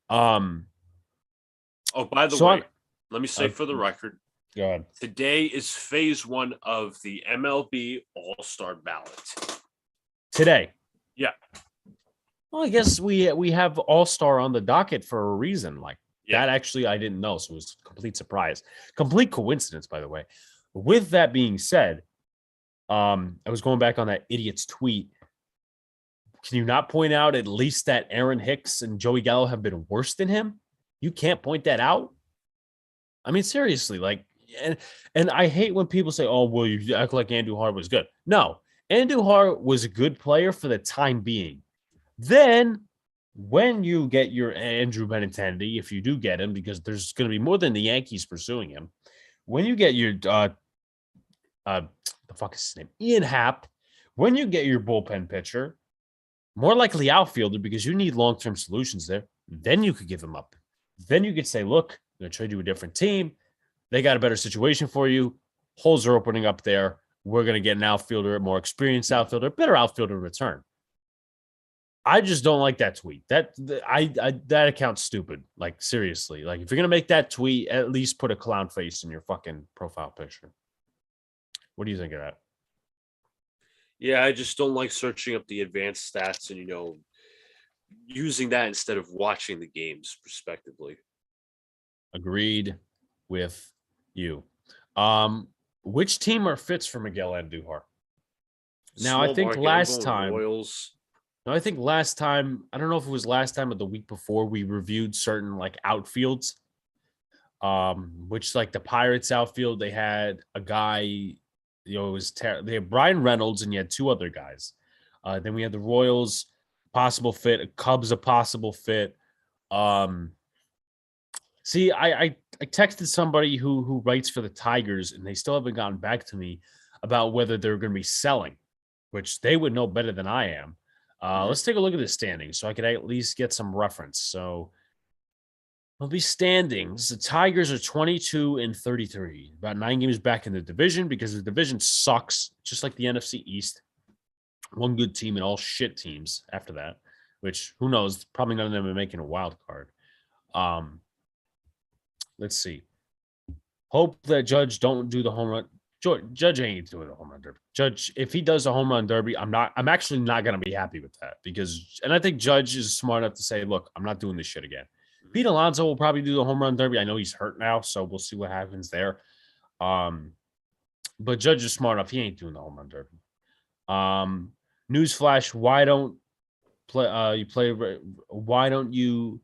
Oh, by the way, let me say for the record,
go ahead.
Today is phase 1 of the MLB All-Star ballot.
Today.
Yeah.
Well, I guess we have All-Star on the docket for a reason. Like that actually I didn't know, so it was a complete surprise. Complete coincidence, by the way. With that being said, I was going back on that idiot's tweet. Can you not point out at least that Aaron Hicks and Joey Gallo have been worse than him? You can't point that out? I mean, seriously, like, and I hate when people say, oh, well, you act like Andujar was good. No, Andujar was a good player for the time being. Then when you get your Andrew Benintendi, if you do get him, because there's going to be more than the Yankees pursuing him, when you get your, the fuck is his name? Ian Happ, when you get your bullpen pitcher, more likely outfielder, because you need long-term solutions there, then you could give him up. Then you could say, look, I'm going to trade you a different team. They got a better situation for you. Holes are opening up there. We're going to get an outfielder, a more experienced outfielder, better outfielder in return. I just don't like that tweet. That account's stupid. Like, seriously. Like, if you're going to make that tweet, at least put a clown face in your fucking profile picture. What do you think of that?
Yeah, I just don't like searching up the advanced stats and, you know, using that instead of watching the games respectively.
Agreed with you. Which team are fits for Miguel Andujar? Now, I think last time,
Royals.
No, I think last time, I don't know if it was last time or the week before, we reviewed certain like outfields. Which like the Pirates outfield, they had a guy, you know, it was they had Brian Reynolds and you had two other guys. Then we had the Royals. possible fit. Cubs a possible fit. See, I texted somebody who writes for the Tigers, and they still haven't gotten back to me about whether they're going to be selling, which they would know better than I am. Let's take a look at the standings so I could at least get some reference. So it'll be standings. The Tigers are 22-33, about 9 games back in the division because the division sucks, just like the NFC East. One good team and all shit teams after that, which who knows? Probably none of them are making a wild card. Let's see. Hope that Judge don't do the home run. Judge ain't doing the home run derby. Judge, if he does a home run derby, I'm actually not going to be happy with that and I think Judge is smart enough to say, look, I'm not doing this shit again. Pete Alonso will probably do the home run derby. I know he's hurt now, so we'll see what happens there. But Judge is smart enough. He ain't doing the home run derby. Newsflash, why don't you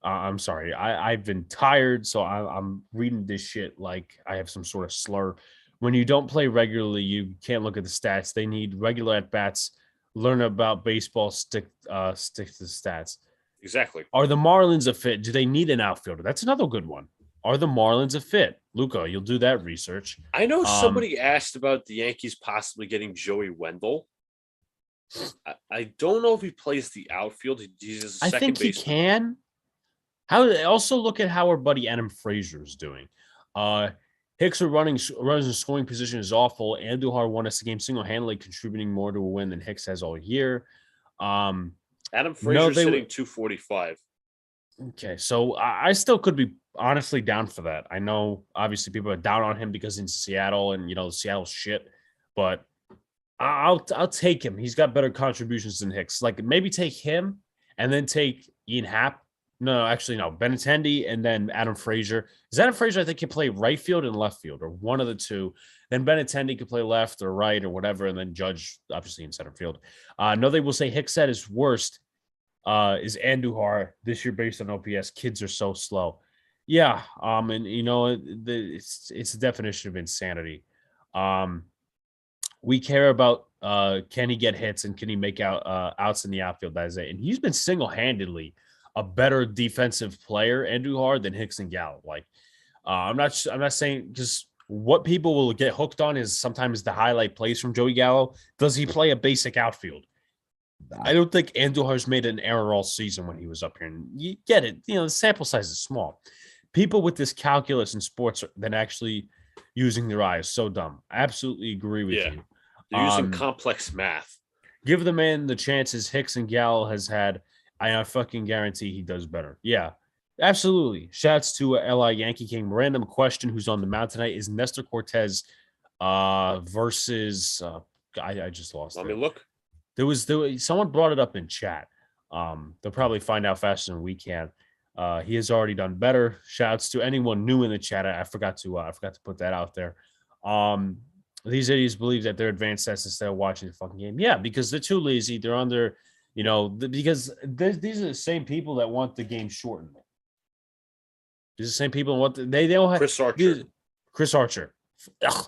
I'm sorry. I've been tired, so I'm reading this shit like I have some sort of slur. When you don't play regularly, you can't look at the stats. They need regular at-bats. Learn about baseball, stick to the stats.
Exactly.
Are the Marlins a fit? Do they need an outfielder? That's another good one. Are the Marlins a fit? Luca, you'll do that research.
I know somebody asked about the Yankees possibly getting Joey Wendell. I don't know if he plays the outfield. He's a second
I think
baseman.
He can. Also look at how our buddy Adam Frazier is doing. Hicks runs in scoring position is awful. Andujar won us the game single-handedly, contributing more to a win than Hicks has all year.
Adam Frazier's hitting 245.
Okay, so I still could be honestly down for that. I know obviously people are down on him because in Seattle and Seattle's shit, but I'll take him. He's got better contributions than Hicks. Like maybe take him and then take Ian Happ. No, actually, no. Benintendi and then Adam Frazier. Is Adam Frazier, I think, can play right field and left field, or one of the two. Then Benintendi could play left or right or whatever, and then Judge, obviously, in center field. No, they will say Hicks at his worst is Andujar this year based on OPS. Kids are so slow. Yeah, and it's the definition of insanity. We care about can he get hits and can he make outs in the outfield? That is it. And he's been single-handedly a better defensive player, Andujar, than Hicks and Gallo. Like, I'm not saying because what people will get hooked on is sometimes the highlight plays from Joey Gallo. Does he play a basic outfield? I don't think Andujar's made an error all season when he was up here. And you get it. The sample size is small. People with this calculus in sports than actually using their eye is so dumb. I absolutely agree with you.
They're using complex math.
Give the man the chances Hicks and Gallo has had. I fucking guarantee he does better. Yeah, absolutely. Shouts to LI Yankee King. Random question: who's on the mound tonight? Is Nestor Cortez versus? I just lost.
Let me look.
There was someone brought it up in chat. They'll probably find out faster than we can. He has already done better. Shouts to anyone new in the chat. I forgot to put that out there. These idiots believe that they're advanced stats instead of watching the fucking game. Yeah, because they're too lazy. They're on their because these are the same people that want the game shortened. These are the same people who want they don't have Chris Archer. Ugh.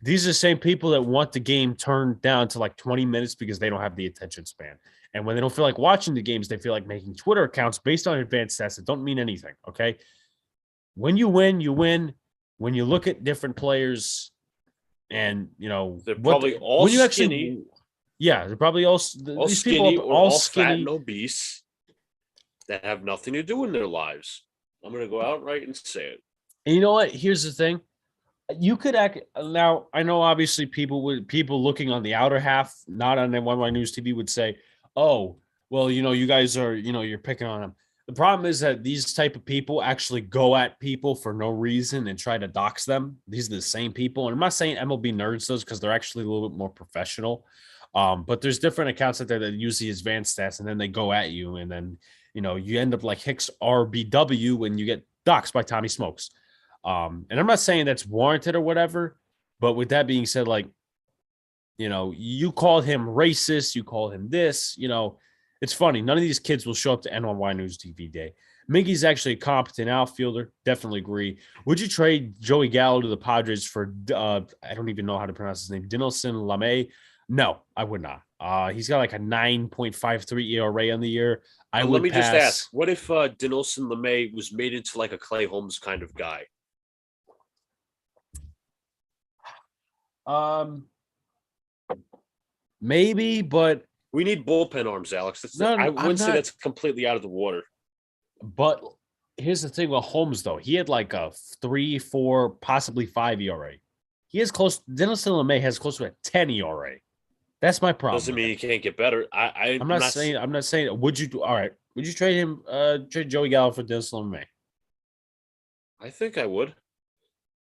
These are the same people that want the game turned down to like 20 minutes because they don't have the attention span. And when they don't feel like watching the games, they feel like making Twitter accounts based on advanced stats that don't mean anything. Okay. When you win, you win. When you look at different players and
they're probably all skinny.
They're probably all these
skinny
people are all skinny,
fat and obese that have nothing to do in their lives. I'm going to go outright and say it.
And you know what? Here's the thing. You could act now. I know obviously people looking on the outer half, not on NyynewsTV would say, oh, well, you guys are, you're picking on them. The problem is that these type of people actually go at people for no reason and try to dox them. These are the same people. And I'm not saying MLB Nerds does because they're actually a little bit more professional. But there's different accounts out there that use the advanced stats and then they go at you. And then, you end up like Hicks RBW when you get doxed by Tommy Smokes. And I'm not saying that's warranted or whatever. But with that being said, like, you called him racist. You called him this, it's funny. None of these kids will show up to NyynewsTV Day. Miggy's actually a competent outfielder. Definitely agree. Would you trade Joey Gallo to the Padres for, I don't even know how to pronounce his name, Dinelson Lamet? No, I would not. He's got like a 9.53 ERA on the year. I
But let
would
me just ask,
pass.
what if Dinelson LeMay was made into like a Clay Holmes kind of guy?
Maybe, but
We need bullpen arms, Alex. I
no, I'm
wouldn't say
not.
that's completely out of the water.
But here's the thing with Holmes, though. He had like a 3, 4, possibly 5 ERA. He is close. Dinelson LeMay has close to a 10 ERA. That's my problem.
Doesn't mean he can't get better.
I'm not saying. I'm not saying. Would you do? All right. Would you trade him? Trade Joey Gallo for Dinelson LeMay?
I think I would.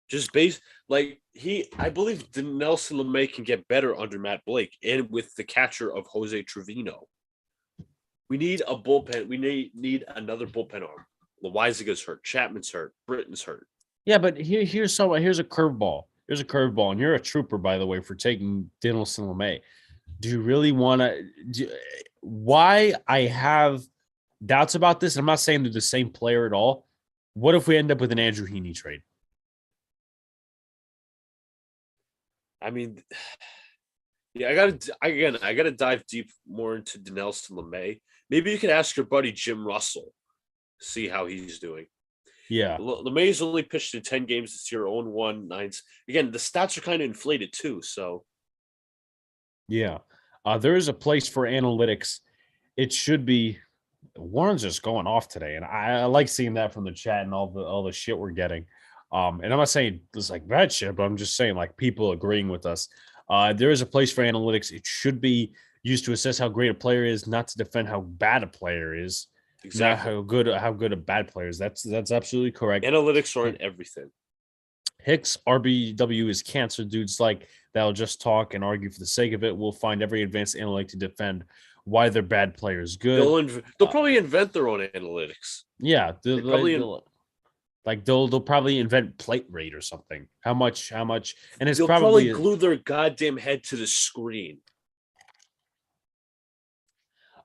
Just I believe Nelson LeMay can get better under Matt Blake and with the catcher of Jose Trevino. We need a bullpen. We need another bullpen arm. Loizaga's hurt. Chapman's hurt. Britton's hurt.
Yeah, but here's a curveball. Here's a curveball, and you're a trooper, by the way, for taking Dinelson LeMay. Do you really want to? Why I have doubts about this? I'm not saying they're the same player at all. What if we end up with an Andrew Heaney trade?
I mean, yeah, I gotta dive deep more into Dinelson LeMay. Maybe you could ask your buddy Jim Russell, see how he's doing.
Yeah,
LeMay's only pitched in 10 games this year, 0-1, 9. Again, the stats are kind of inflated too. So,
yeah. There is a place for analytics. It should be. Warren's just going off today, and I like seeing that from the chat and all the shit we're getting. And I'm not saying it's like bad shit, but I'm just saying like people agreeing with us. There is a place for analytics. It should be used to assess how great a player is, not to defend how bad a player is.
exactly.
Not how good a bad player is. That's absolutely correct.
Analytics aren't everything.
Hicks RBW is cancer. Dudes like that'll just talk and argue for the sake of it. We'll find every advanced analytic to defend why their bad player is good.
They'll probably invent their own analytics.
Yeah, they'll probably invent plate rate or something. How much? And it's
they'll probably glue their goddamn head to the screen.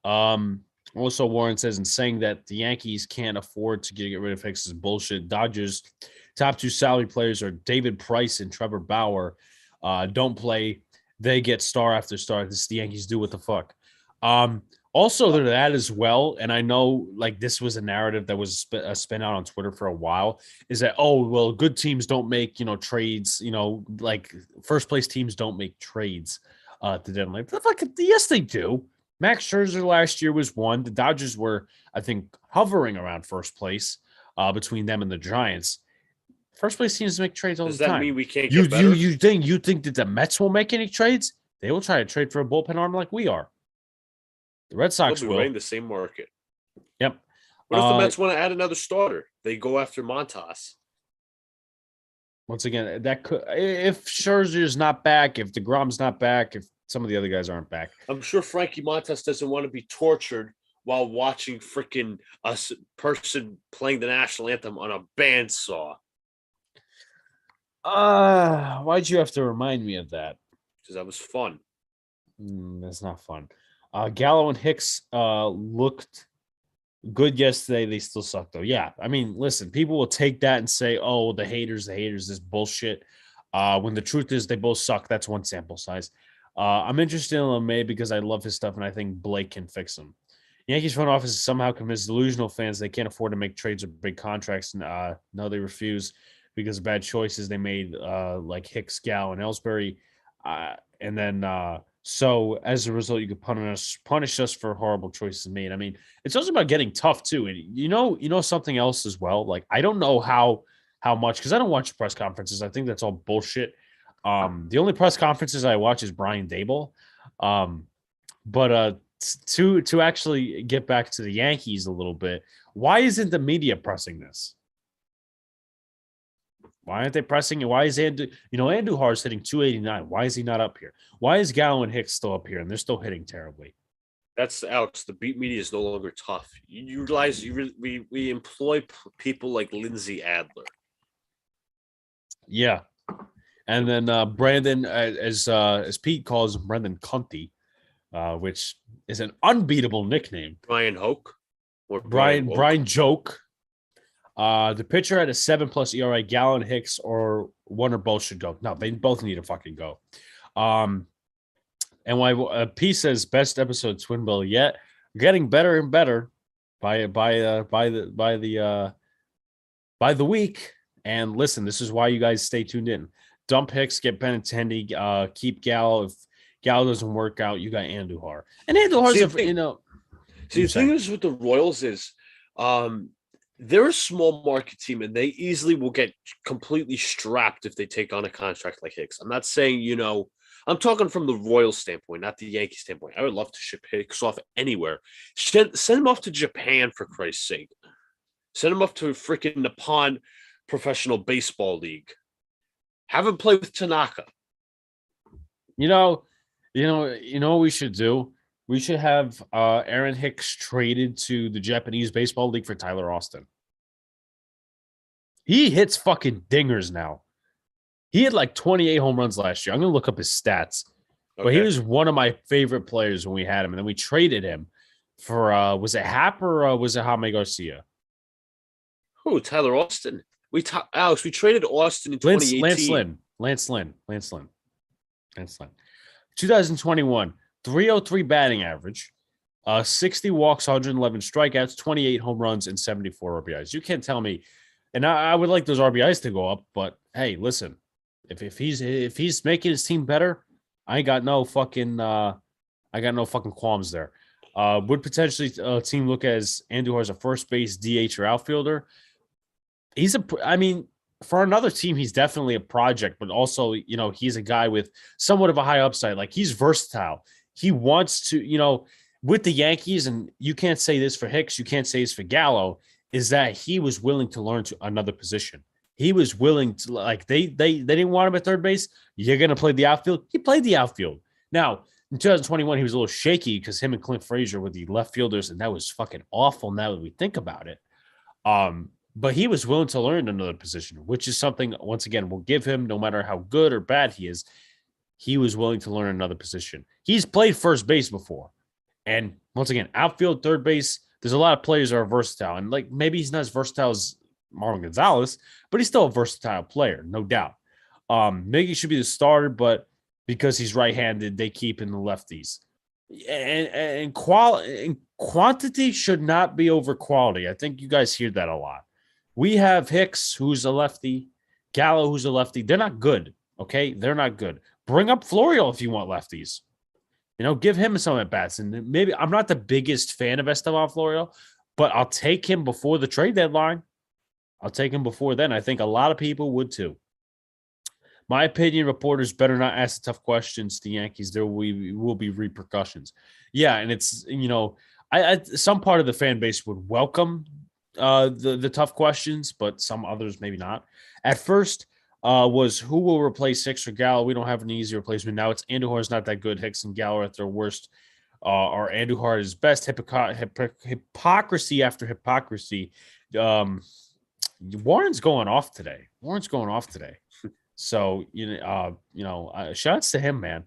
Also, Warren says, in saying that the Yankees can't afford to get rid of Hicks is bullshit. Dodgers' top 2 salary players are David Price and Trevor Bauer. Don't play. They get star after star. This is the Yankees do what the fuck. Also, to that as well, and I know like this was a narrative that was spin out on Twitter for a while, is that, oh, well, good teams don't make, trades, like first place teams don't make trades to deadline. Yes, they do. Max Scherzer last year was one. The Dodgers were, I think, hovering around first place between them and the Giants. First place teams make trades all the time.
Does that mean we can't get better?
You think that the Mets won't make any trades? They will try to trade for a bullpen arm like we are. The Red Sox will.
In the same market.
Yep.
What if the Mets want to add another starter? They go after Montas.
Once again, that could, if Scherzer's not back, if DeGrom's not back, if some of the other guys aren't back.
I'm sure Frankie Montas doesn't want to be tortured while watching freaking a person playing the national anthem on a bandsaw.
Why'd you have to remind me of that?
Because that was fun.
That's not fun. Gallo and Hicks looked good yesterday. They still suck, though. Yeah, I mean, listen, people will take that and say, oh, the haters, this bullshit. When the truth is they both suck. That's one sample size. I'm interested in LeMay because I love his stuff, and I think Blake can fix him. Yankees front office is somehow convinced delusional fans they can't afford to make trades with big contracts. And no, they refuse because of bad choices they made, like Hicks, Gallo, and Ellsbury. And then so as a result, you could punish us for horrible choices made. I mean, it's also about getting tough too. And you know something else as well. Like, I don't know how much, because I don't watch press conferences. I think that's all bullshit. The only press conferences I watch is Brian Dable. But to actually get back to the Yankees a little bit, why isn't the media pressing this? Why aren't they pressing it? Why is Andujar is hitting 289? Why is he not up here? Why is Gallo and Hicks still up here and they're still hitting terribly?
That's Alex. The beat media is no longer tough. You realize we employ people like Lindsay Adler.
Yeah. And then Brandon, as Pete calls him, Brendan Cunty, which is an unbeatable nickname.
Brian Hoke
or Brian Joke. The pitcher had a 7+ ERA. Gallo and Hicks or one or both should go. No, they both need to fucking go. And why P says best episode Twinbill yet, getting better and better by the week. And listen, this is why you guys stay tuned in. Dump Hicks, get Benintendi, keep Gallo. If Gallo doesn't work out, you got Andujar. And Andujar's
See, the thing is with the Royals is they're a small market team and they easily will get completely strapped if they take on a contract like Hicks. I'm not saying, I'm talking from the Royals standpoint, not the Yankee standpoint. I would love to ship Hicks off anywhere. Send him off to Japan, for Christ's sake. Send him off to a freaking Nippon Professional Baseball League. Have him play with Tanaka.
You know what we should do? We should have Aaron Hicks traded to the Japanese Baseball League for Tyler Austin. He hits fucking dingers now. He had like 28 home runs last year. I'm going to look up his stats. Okay. But he was one of my favorite players when we had him. And then we traded him for, was it Happ or was it Jaime Garcia?
Who? Tyler Austin. Alex, we traded Austin in 2018.
Lance Lynn. 2021, 303 batting average, 60 walks, 111 strikeouts, 28 home runs, and 74 RBIs. You can't tell me. And I would like those RBIs to go up, but hey, listen, if he's making his team better, I got no fucking qualms there. Would potentially a team look as Andujar as a first base, DH, or outfielder? For another team, he's definitely a project, but also, he's a guy with somewhat of a high upside. Like, he's versatile. He wants to, with the Yankees, and you can't say this for Hicks, you can't say this for Gallo, is that he was willing to learn to another position. He was willing to, like, they didn't want him at third base. You're going to play the outfield. He played the outfield. Now, in 2021, he was a little shaky because him and Clint Frazier were the left fielders, and that was fucking awful now that we think about it. But he was willing to learn another position, which is something, once again, we'll give him no matter how good or bad he is. He was willing to learn another position. He's played first base before. And once again, outfield, third base, there's a lot of players that are versatile. And like maybe he's not as versatile as Marlon Gonzalez, but he's still a versatile player, no doubt. Miggy should be the starter, but because he's right-handed, they keep in the lefties. And quantity should not be over quality. I think you guys hear that a lot. We have Hicks, who's a lefty, Gallo, who's a lefty. They're not good, okay? They're not good. Bring up Florial if you want lefties. Give him some at-bats. And maybe I'm not the biggest fan of Esteban Florial, but I'll take him before the trade deadline. I'll take him before then. I think a lot of people would too. My opinion, reporters better not ask the tough questions to the Yankees. There will be repercussions. Yeah, and it's, some part of the fan base would welcome the tough questions, but some others maybe not. At first was who will replace Hicks or Gallo? We don't have an easy replacement. Now it's Andujar is not that good. Hicks and Gallo are at their worst. Or Andujar is best. Hypocrisy after hypocrisy. Warren's going off today. So, shouts to him, man.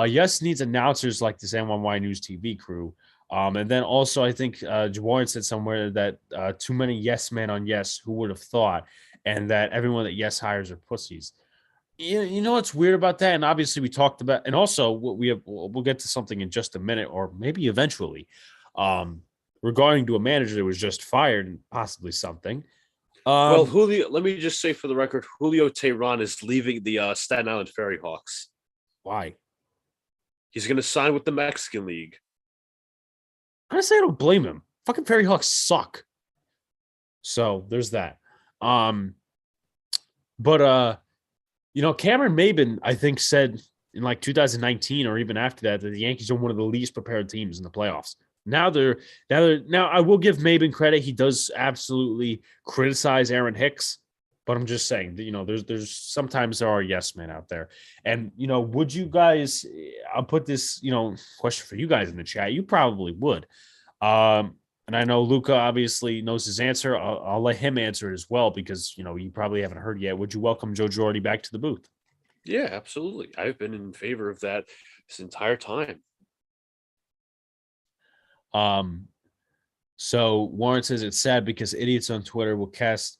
Yes needs announcers like this NYY News TV crew. And then also, I think Warren said somewhere that too many yes men on yes, who would have thought, and that everyone that yes hires are pussies. You know what's weird about that? And obviously we talked about, and also we'll get to something in just a minute, or maybe eventually, regarding to a manager that was just fired and possibly something.
Well, Julio, let me just say for the record, Julio Teheran is leaving the Staten Island Ferry Hawks.
Why?
He's going to sign with the Mexican League.
Honestly, I don't blame him. Fucking Ferry Hawks suck. So there's that. But Cameron Maybin, I think, said in like 2019 or even after that the Yankees are one of the least prepared teams in the playoffs. Now I will give Maybin credit. He does absolutely criticize Aaron Hicks, but I'm just saying that, there's sometimes there are yes men out there. And, would you guys, I'll put this, question for you guys in the chat. You probably would. And I know Luca obviously knows his answer. I'll let him answer it as well because, you probably haven't heard yet. Would you welcome Joe Girardi back to the booth?
Yeah, absolutely. I've been in favor of that this entire time.
So Warren says it's sad because idiots on Twitter will cast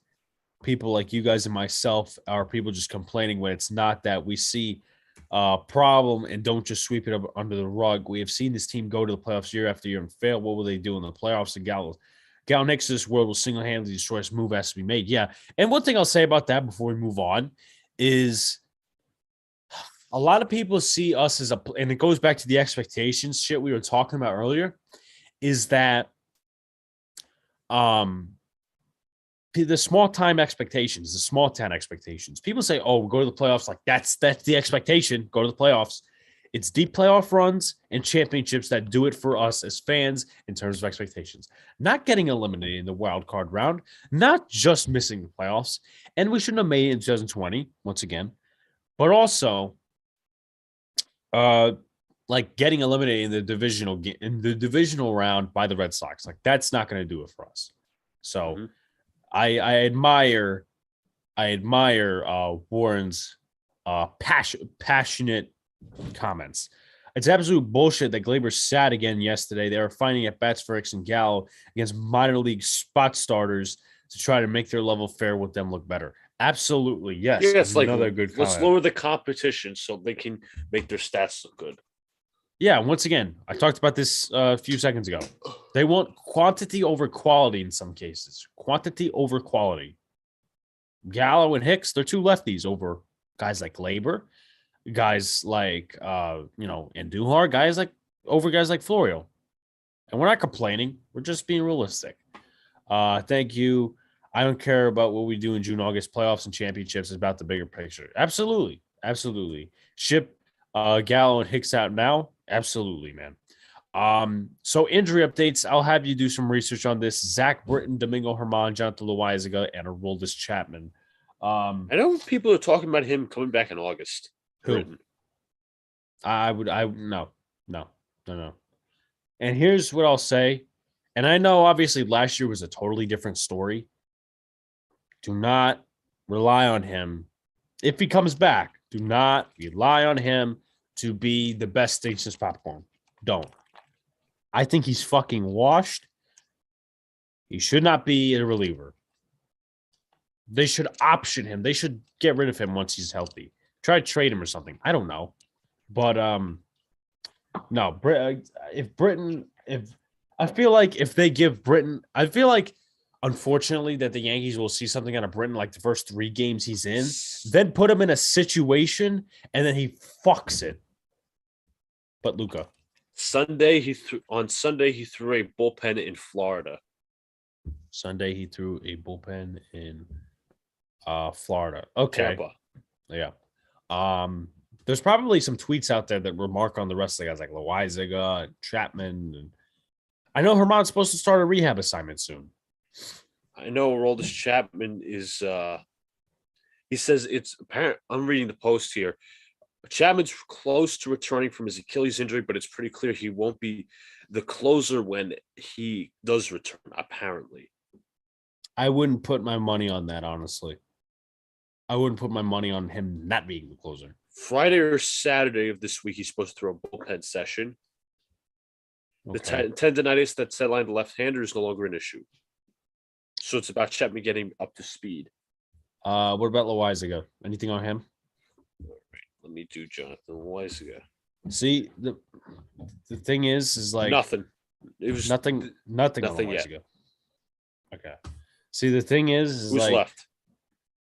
people like you guys and myself, are people just complaining when it's not that. We see problem and don't just sweep it up under the rug. We have seen this team go to the playoffs year after year and fail. What will they do in the playoffs? And Gal next to this world will single-handedly destroy us. Move has to be made. Yeah. And one thing I'll say about that before we move on is a lot of people see us as and it goes back to the expectations shit we were talking about earlier, is that the small time expectations, the small town expectations. People say, "Oh, we'll go to the playoffs." Like that's the expectation. Go to the playoffs. It's deep playoff runs and championships that do it for us as fans in terms of expectations. Not getting eliminated in the wild card round, not just missing the playoffs, and we shouldn't have made it in 2020 once again, but also, like getting eliminated in the divisional round by the Red Sox. Like that's not going to do it for us. So. I admire Warren's passionate comments. It's absolute bullshit that Glaber sat again yesterday. They were finding at bats for Hicks and Gallo against minor league spot starters to try to make their level fair with them look better. Absolutely, yes.
Yes,
another good comment.
Let's lower the competition so they can make their stats look good.
Yeah, once again, I talked about this a few seconds ago. They want quantity over quality in some cases. Quantity over quality. Gallo and Hicks, they're two lefties over guys like Glaber, guys like Andujar, guys like Florio. And we're not complaining. We're just being realistic. Thank you. I don't care about what we do in June, August playoffs and championships. It's about the bigger picture. Absolutely. Absolutely. Ship Gallo and Hicks out now. Absolutely, man. So injury updates. I'll have you do some research on this. Zach Britton, Domingo Germán, Jonathan Loaizaga, and Aroldis Chapman.
I know people are talking about him coming back in August.
Who?
Britton.
No. And here's what I'll say. And I know obviously last year was a totally different story. Do not rely on him. If he comes back, do not rely on him to be the best thing since popcorn. Don't. I think he's fucking washed. He should not be a reliever. They should option him. They should get rid of him once he's healthy. Try to trade him or something. I don't know. But no, if I feel like if they give Britton, I feel like unfortunately that the Yankees will see something out of Britton like the first 3 games he's in, then put him in a situation and then he fucks it. But Luca.
Sunday he threw a bullpen in Florida.
Sunday he threw a bullpen in Florida. Okay.
Tampa.
Yeah. There's probably some tweets out there that remark on the rest of the guys like Loaizaga and Chapman. And I know Germán's supposed to start a rehab assignment soon.
I know Aroldis Chapman is he says it's apparent. I'm reading the post here. Chapman's close to returning from his Achilles injury, but it's pretty clear he won't be the closer when he does return, apparently.
I wouldn't put my money on that, honestly. I wouldn't put my money on him not being the closer.
Friday or Saturday of this week, he's supposed to throw a bullpen session. Okay. The tendonitis that sidelined the left-hander is no longer an issue. So it's about Chapman getting up to speed.
What about Loaizaga? Anything on him?
Let me do Jonathan Loaizaga.
See, the thing is like
nothing. It was
nothing yet. Okay. See, the thing is
who's
like,
left?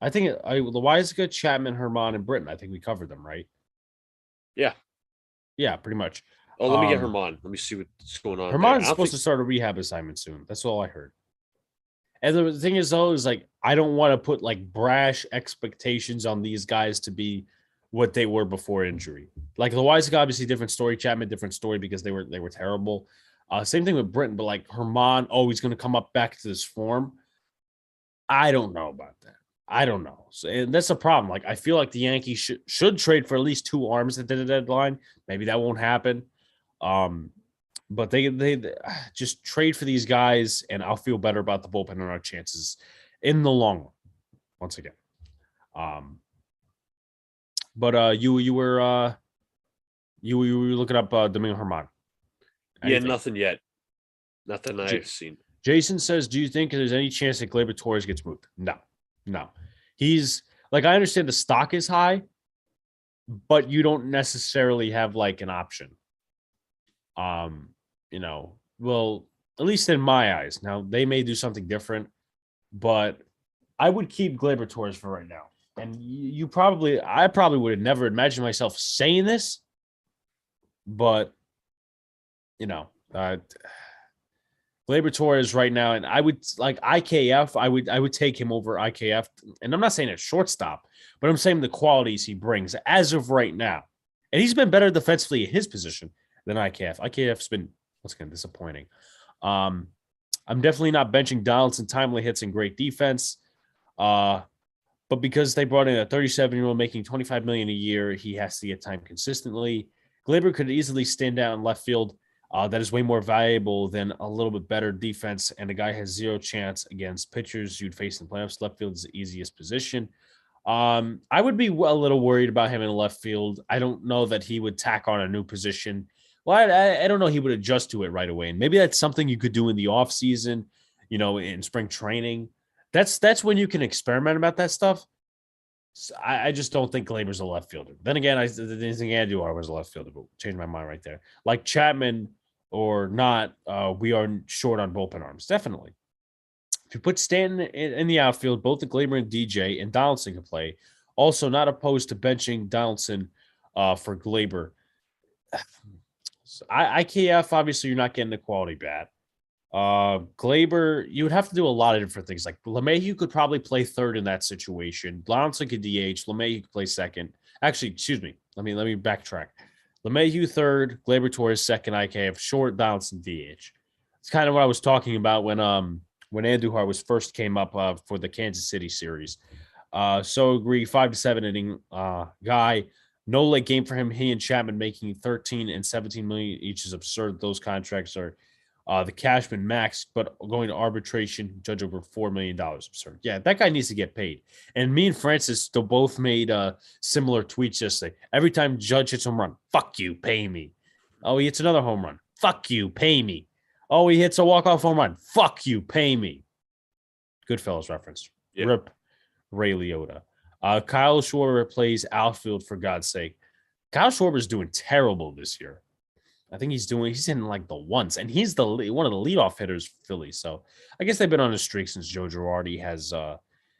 I think Loaizaga, Chapman, Germán, and Britton. I think we covered them, right?
Yeah.
Yeah, pretty much.
Oh, let me get Germán. Let me see what's going on.
Germán's supposed to start a rehab assignment soon. That's all I heard. And the thing is, though, is like I don't want to put like brash expectations on these guys to be what they were before injury. Like Loaizaga, obviously different story. Chapman, different story because they were terrible. Same thing with Britton, but like Germán, he's going to come up back to this form. I don't know about that. I don't know. So, and that's a problem. Like I feel like the Yankees should trade for at least 2 arms at the deadline. Maybe that won't happen. But they just trade for these guys, and I'll feel better about the bullpen and our chances in the long run. Once again, but you were looking up Domingo Germán.
Yeah, nothing yet. Nothing I've seen.
Jason says, "Do you think there's any chance that Gleyber Torres gets moved?" No. He's like, I understand the stock is high, but you don't necessarily have like an option. Well, at least in my eyes. Now they may do something different, but I would keep Gleyber Torres for right now. And I probably would have never imagined myself saying this, but uh, Gleyber Torres right now, and I would like IKF. I would take him over IKF, and I'm not saying it's shortstop, but I'm saying the qualities he brings as of right now, and he's been better defensively in his position than IKF. IKF's been once again disappointing. I'm definitely not benching Donaldson. Timely hits and great defense. But because they brought in a 37-year-old making $25 million a year, he has to get time consistently. Gleyber could easily stand out in left field. That is way more valuable than a little bit better defense, and the guy has zero chance against pitchers you'd face in playoffs. Left field is the easiest position. I would be a little worried about him in left field. I don't know that he would tack on a new position. Well, I don't know he would adjust to it right away, and maybe that's something you could do in the off season, in spring training. That's when you can experiment about that stuff. So I just don't think Gleyber's a left fielder. Then again, I didn't think Andujar was a left fielder, but changed my mind right there. Like Chapman or not, we are short on bullpen arms. Definitely. If you put Stanton in the outfield, both the Gleyber and DJ and Donaldson can play. Also, not opposed to benching Donaldson for Gleyber. IKF, obviously, you're not getting the quality bat. Gleyber, you would have to do a lot of different things. Like LeMahieu could probably play third in that situation. Donaldson could DH. LeMahieu could play second. Actually, excuse me. Let me backtrack. LeMahieu third, Gleyber Torres second, IKF short, Donaldson DH. It's kind of what I was talking about when Andujar was first came up for the Kansas City series. So agree, 5 to 7 inning guy. No late game for him. He and Chapman making 13 and 17 million each is absurd. Those contracts are the Cashman max, but going to arbitration, judge over $4 million. Absurd. Yeah, that guy needs to get paid. And me and Francis still both made similar tweets yesterday. Every time Judge hits a home run, fuck you, pay me. Oh, he hits another home run. Fuck you, pay me. Oh, he hits a walk-off home run. Fuck you, pay me. Goodfellas reference. Yep. Rip Ray Liotta. Kyle Schwarber plays outfield, for God's sake. Kyle Schwarber's doing terrible this year. I think he's hitting like the ones, and he's one of the leadoff hitters for Philly. So I guess they've been on a streak since Joe Girardi has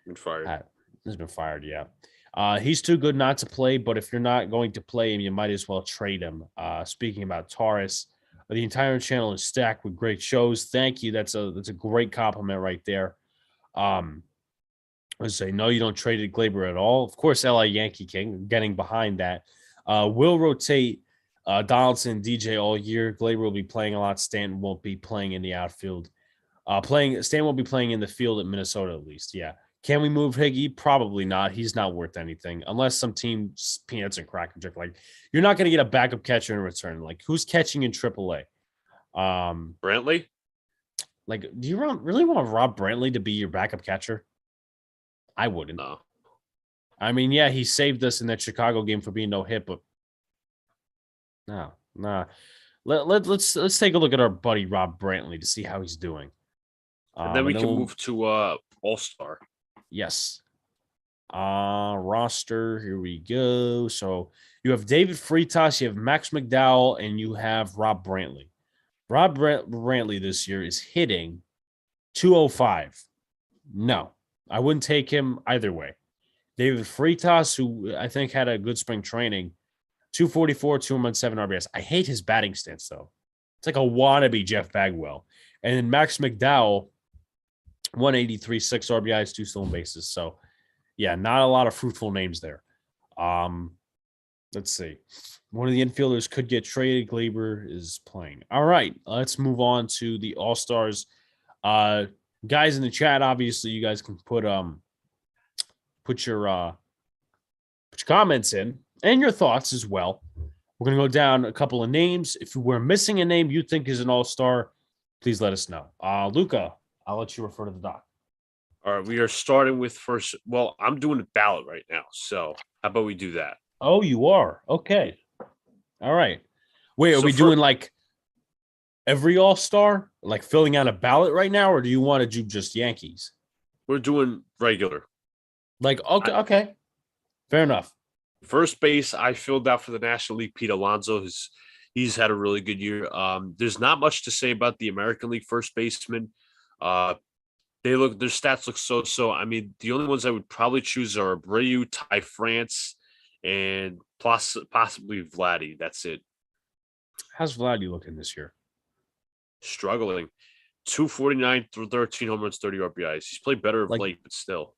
been fired.
Has been fired, yeah. He's too good not to play, but if you're not going to play him, you might as well trade him. Speaking about Taurus, the entire channel is stacked with great shows. Thank you. That's a great compliment right there. I say no, you don't trade Gleyber at all. Of course, LA Yankee King getting behind that. Will rotate Donaldson, DJ all year. Gleyber will be playing a lot. Stanton won't be playing in the outfield. Stanton won't be playing in the field at Minnesota at least. Yeah. Can we move Higgy? Probably not. He's not worth anything unless some team peanuts and crack jerk. Like you're not going to get a backup catcher in return. Like who's catching in AAA?
Brantley.
Like, do you really want Rob Brantley to be your backup catcher? I wouldn't.
No.
I mean, yeah, he saved us in that Chicago game for being no hit, but no, nah. Let's take a look at our buddy Rob Brantley to see how he's doing.
And then we can move to All-Star.
Yes. Roster, here we go. So you have David Freitas, you have Max McDowell, and you have Rob Brantley. Rob Brantley this year is hitting 205. No, I wouldn't take him either way. David Freitas, who I think had a good spring training, 244, 217 RBS. I hate his batting stance, though. It's like a wannabe Jeff Bagwell. And then Max McDowell, 183, 6 RBIs, 2 stolen bases. So, yeah, not a lot of fruitful names there. Let's see. One of the infielders could get traded. Gleyber is playing. All right, let's move on to the All-Stars. Guys in the chat, obviously, you guys can put your comments in and your thoughts as well. We're going to go down a couple of names. If we're missing a name you think is an all-star, please let us know. Luca, I'll let you refer to the doc.
All right, we are starting with first. Well, I'm doing a ballot right now. So how about we do that?
Oh, you are? Okay. All right. Wait, are we doing like every all-star? Like filling out a ballot right now? Or do you want to do just Yankees?
We're doing regular.
Like, okay. Fair enough.
First base, I filled out for the National League. Pete Alonso he's had a really good year. There's not much to say about the American League first baseman. Their stats look so. I mean, the only ones I would probably choose are Abreu, Ty France, and possibly Vladdy. That's it.
How's Vladdy looking this year?
Struggling. 249 through 13 home runs, 30 RBIs. He's played better of late, but still.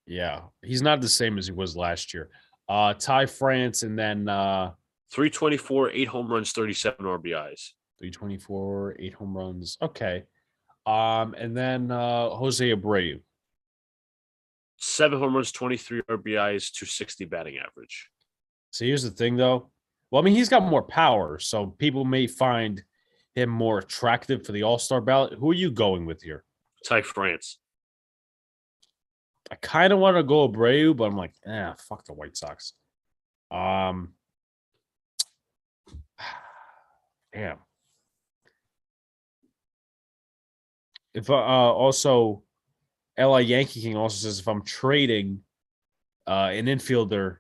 Yeah, he's not the same as he was last year. Ty France, and then
324, 8 home runs, 37 RBIs.
324, 8 home runs. Okay. And then Jose Abreu.
7 home runs, 23 RBIs, 260 batting average.
So here's the thing, though. Well, I mean, he's got more power, so people may find him more attractive for the All-Star ballot. Who are you going with here?
Ty France.
I kind of want to go Abreu, but I'm like, fuck the White Sox. Damn. If also LA Yankee King also says if I'm trading an infielder,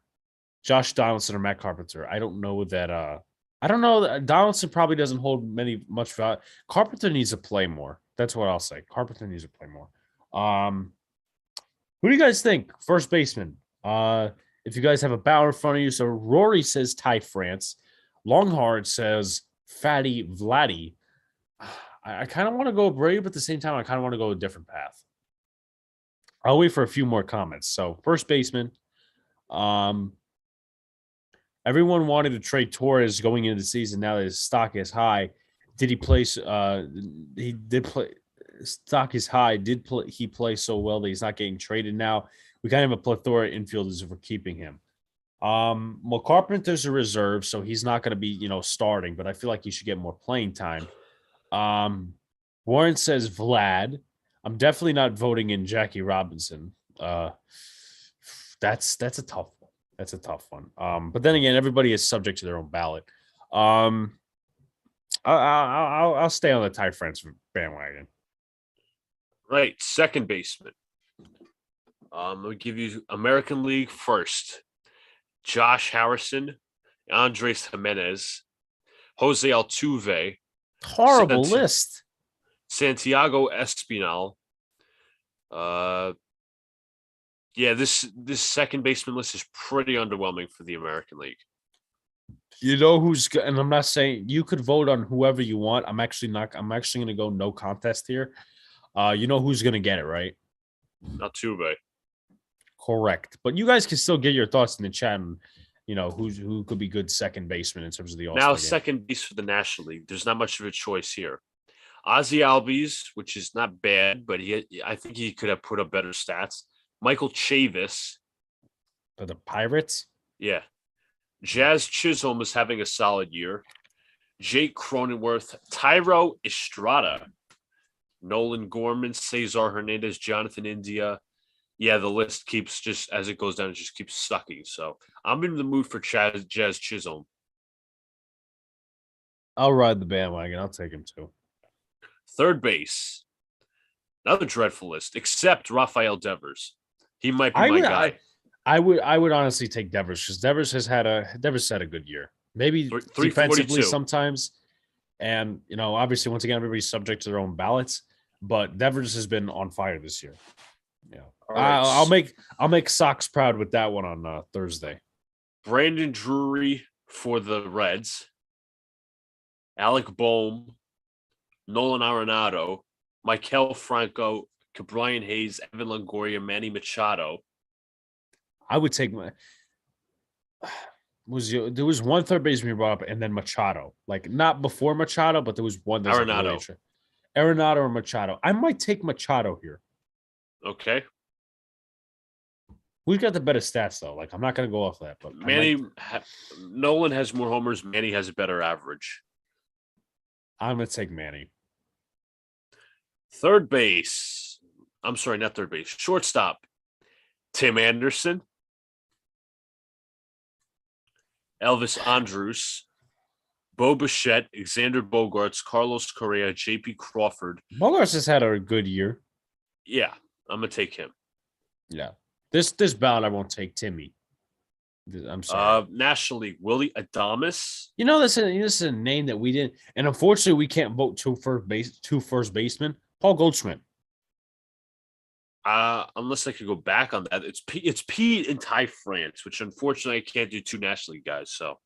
Josh Donaldson or Matt Carpenter, I don't know that. I don't know. Donaldson probably doesn't hold much value. Carpenter needs to play more. That's what I'll say. Carpenter needs to play more. Who do you guys think? First baseman. If you guys have a ballot in front of you, so Rory says Ty France. Longhard says Fatty Vladdy. I kind of want to go Brave, but at the same time, I kind of want to go a different path. I'll wait for a few more comments. So, first baseman. Everyone wanted to trade Torres going into the season. Now that his stock is high, did he place? He did play. Stock is high. He play so well that he's not getting traded now? We kind of have a plethora of infielders if we're keeping him. Well, Carpenter's a reserve, so he's not going to be, starting. But I feel like he should get more playing time. Warren says Vlad. I'm definitely not voting in Jackie Robinson. That's a tough one. That's a tough one. But then again, everybody is subject to their own ballot. I'll stay on the Ty France bandwagon.
Right, second baseman. I'll give you American League first. Josh Harrison, Andres Jimenez, Jose Altuve.
Horrible list.
Santiago Espinal. This second baseman list is pretty underwhelming for the American League.
You know who's good, and I'm not saying you could vote on whoever you want. I'm actually going to go no contest here. You know who's going to get it, right?
Altuve.
Correct. But you guys can still get your thoughts in the chat and, who could be good second baseman in terms of the All-Star
Now,
game.
second base for the National League. There's not much of a choice here. Ozzy Albies, which is not bad, but I think he could have put up better stats. Michael Chavis.
For the Pirates?
Yeah. Jazz Chisholm is having a solid year. Jake Cronenworth, Tyro Estrada, Nolan Gorman, Cesar Hernandez, Jonathan India. Yeah, the list keeps just as it goes down, it just keeps sucking. So I'm in the mood for Jazz Chisholm.
I'll ride the bandwagon. I'll take him too.
Third base. Another dreadful list, except Rafael Devers. He might be my guy.
I would honestly take Devers because Devers had a good year. Maybe defensively sometimes. And, obviously, once again, everybody's subject to their own ballots. But Devers has been on fire this year. Yeah. Right. I'll make Sox proud with that one on Thursday.
Brandon Drury for the Reds. Alec Boehm. Nolan Arenado. Michael Franco. Brian Hayes. Evan Longoria. Manny Machado.
I would take there was one third baseman you brought up, and then Machado. Like not before Machado, but there was one.
Arenado.
Arenado or Machado. I might take Machado here.
Okay.
Who's got the better stats though? Like I'm not going to go off that, but
Nolan has more homers. Manny has a better average.
I'm going to take Manny.
Third base. I'm sorry, not third base. Shortstop. Tim Anderson. Elvis Andrus. Bo Bichette. Xander Bogaerts. Carlos Correa. J.P. Crawford.
Bogaerts has had a good year.
Yeah, I'm going to take him.
Yeah. This ballot, I won't take Timmy. I'm sorry.
National League, Willie Adames.
You know, this is a name that we didn't, and unfortunately, we can't vote two first basemen. Paul Goldschmidt.
Unless I could go back on that, it's Pete and Ty France, which unfortunately I can't do two National League guys. So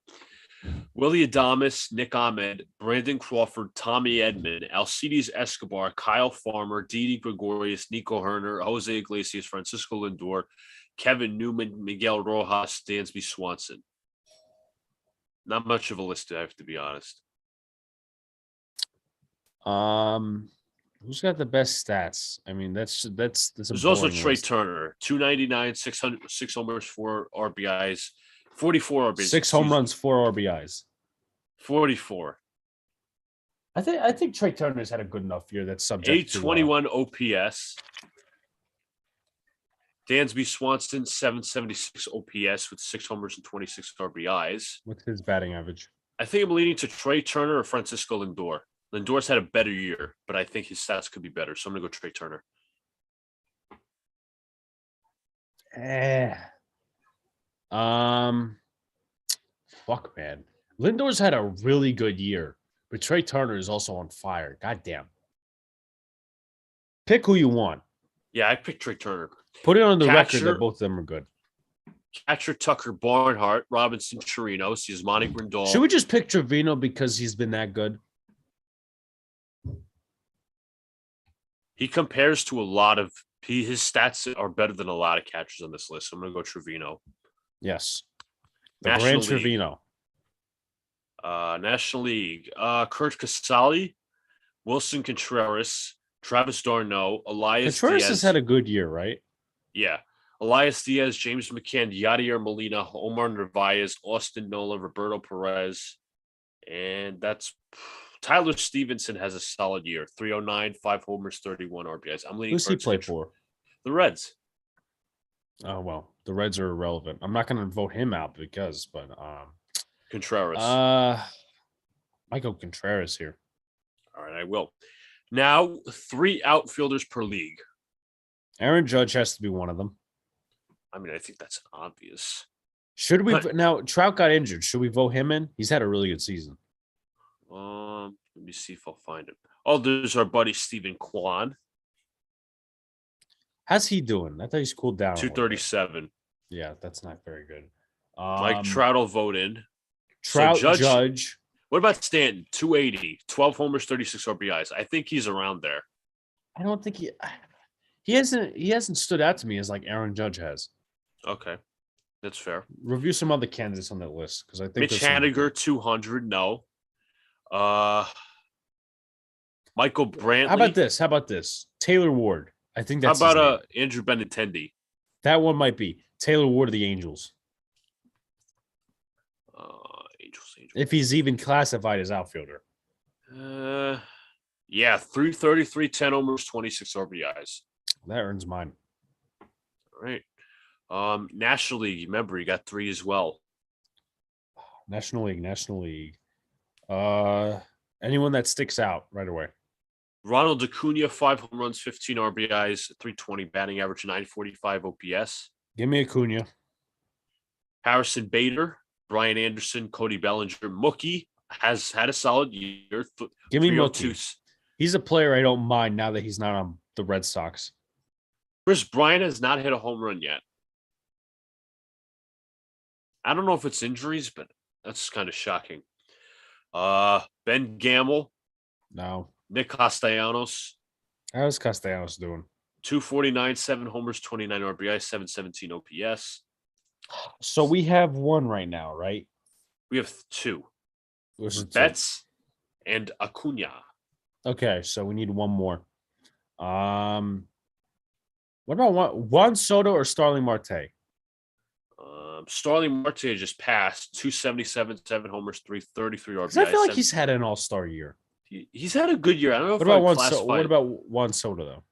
Willie Adames, Nick Ahmed, Brandon Crawford, Tommy Edman, Alcides Escobar, Kyle Farmer, Didi Gregorius, Nico Herner, Jose Iglesias, Francisco Lindor, Kevin Newman, Miguel Rojas, Dansby Swanson. Not much of a list, I have to be honest.
Who's got the best stats? I mean, that's
There's also Trey Turner, 299, 600, 6 homers, 4 RBIs, 44 RBIs.
6 home runs, 4 RBIs.
44.
I think Trey Turner's had a good enough year that's subject to
821 OPS. Dansby Swanson, 776 OPS with 6 homers and 26 RBIs.
What's his batting average?
I think I'm leaning to Trey Turner or Francisco Lindor. Lindor's had a better year, but I think his stats could be better. So I'm going to go Trey Turner.
Fuck, man. Lindor's had a really good year, but Trey Turner is also on fire. God damn. Pick who you want.
Yeah, I picked Trey Turner.
Put it on the record that both of them are good.
Catcher Tucker Barnhart, Robinson Chirinos, Yasmani Grandal.
Should we just pick Trevino because he's been that good?
He compares to a lot of his stats are better than a lot of catchers on this list. So I'm going to go Trevino.
Yes. The
National
Grand
League.
Trevino.
National League. Kurt Casale, Wilson Contreras, Travis d'Arnaud, Elias
Contreras
Diaz.
has had a good year, right?
Yeah. Elias Diaz, James McCann, Yadier Molina, Omar Narvaez, Austin Nola, Roberto Perez. And that's Tyler Stevenson has a solid year. 309, 5 homers, 31 RBIs. I'm leaning.
Who's he play for?
The Reds.
Oh, well, the Reds are irrelevant. I'm not going to vote him out but
Contreras.
Michael Contreras here.
All right, I will. Now, 3 outfielders per league.
Aaron Judge has to be one of them.
I mean, I think that's obvious.
Should we now? Trout got injured. Should we vote him in? He's had a really good season.
Let me see if I'll find him. Oh, there's our buddy Steven Kwan.
How's he doing? I thought he's cooled down.
237.
Yeah, that's not very good.
Like Trout will vote in.
Trout, so Judge.
What about Stanton? 280, 12 homers, 36 RBIs. I think he's around there.
I don't think he hasn't stood out to me as like Aaron Judge has.
Okay, that's fair.
Review some other candidates on that list because I think
Mitch Haniger, 200. No. Michael Brantley.
How about this? Taylor Ward. I think that's.
How about Andrew Benintendi?
That one might be Taylor Ward of the Angels.
Angels.
If he's even classified as outfielder.
Yeah, 333, 10 homers, 26 RBIs.
That earns mine.
All right. National League. Remember, you got 3 as well.
National League. Anyone that sticks out right away.
Ronald Acuna, 5 home runs, 15 RBIs, 320 batting average, 945 OPS.
Give me Acuna.
Harrison Bader, Brian Anderson, Cody Bellinger. Mookie has had a solid year.
Give me Mookie. He's a player I don't mind now that he's not on the Red Sox.
Chris Bryant has not hit a home run yet. I don't know if it's injuries, but that's kind of shocking. Ben Gamble.
No.
Nick Castellanos.
How's Castellanos doing?
249, 7 homers, 29 RBI, 717 OPS.
So we have one right now, right?
We have 2. Betts and Acuna.
Okay, so we need one more. What about Juan Soto or Starling Marte?
Starling Marte just passed 277, 7 homers, 333 RBI.
I feel like he's had an all-star year.
He's had a good year. I don't know
what about Juan Soto though?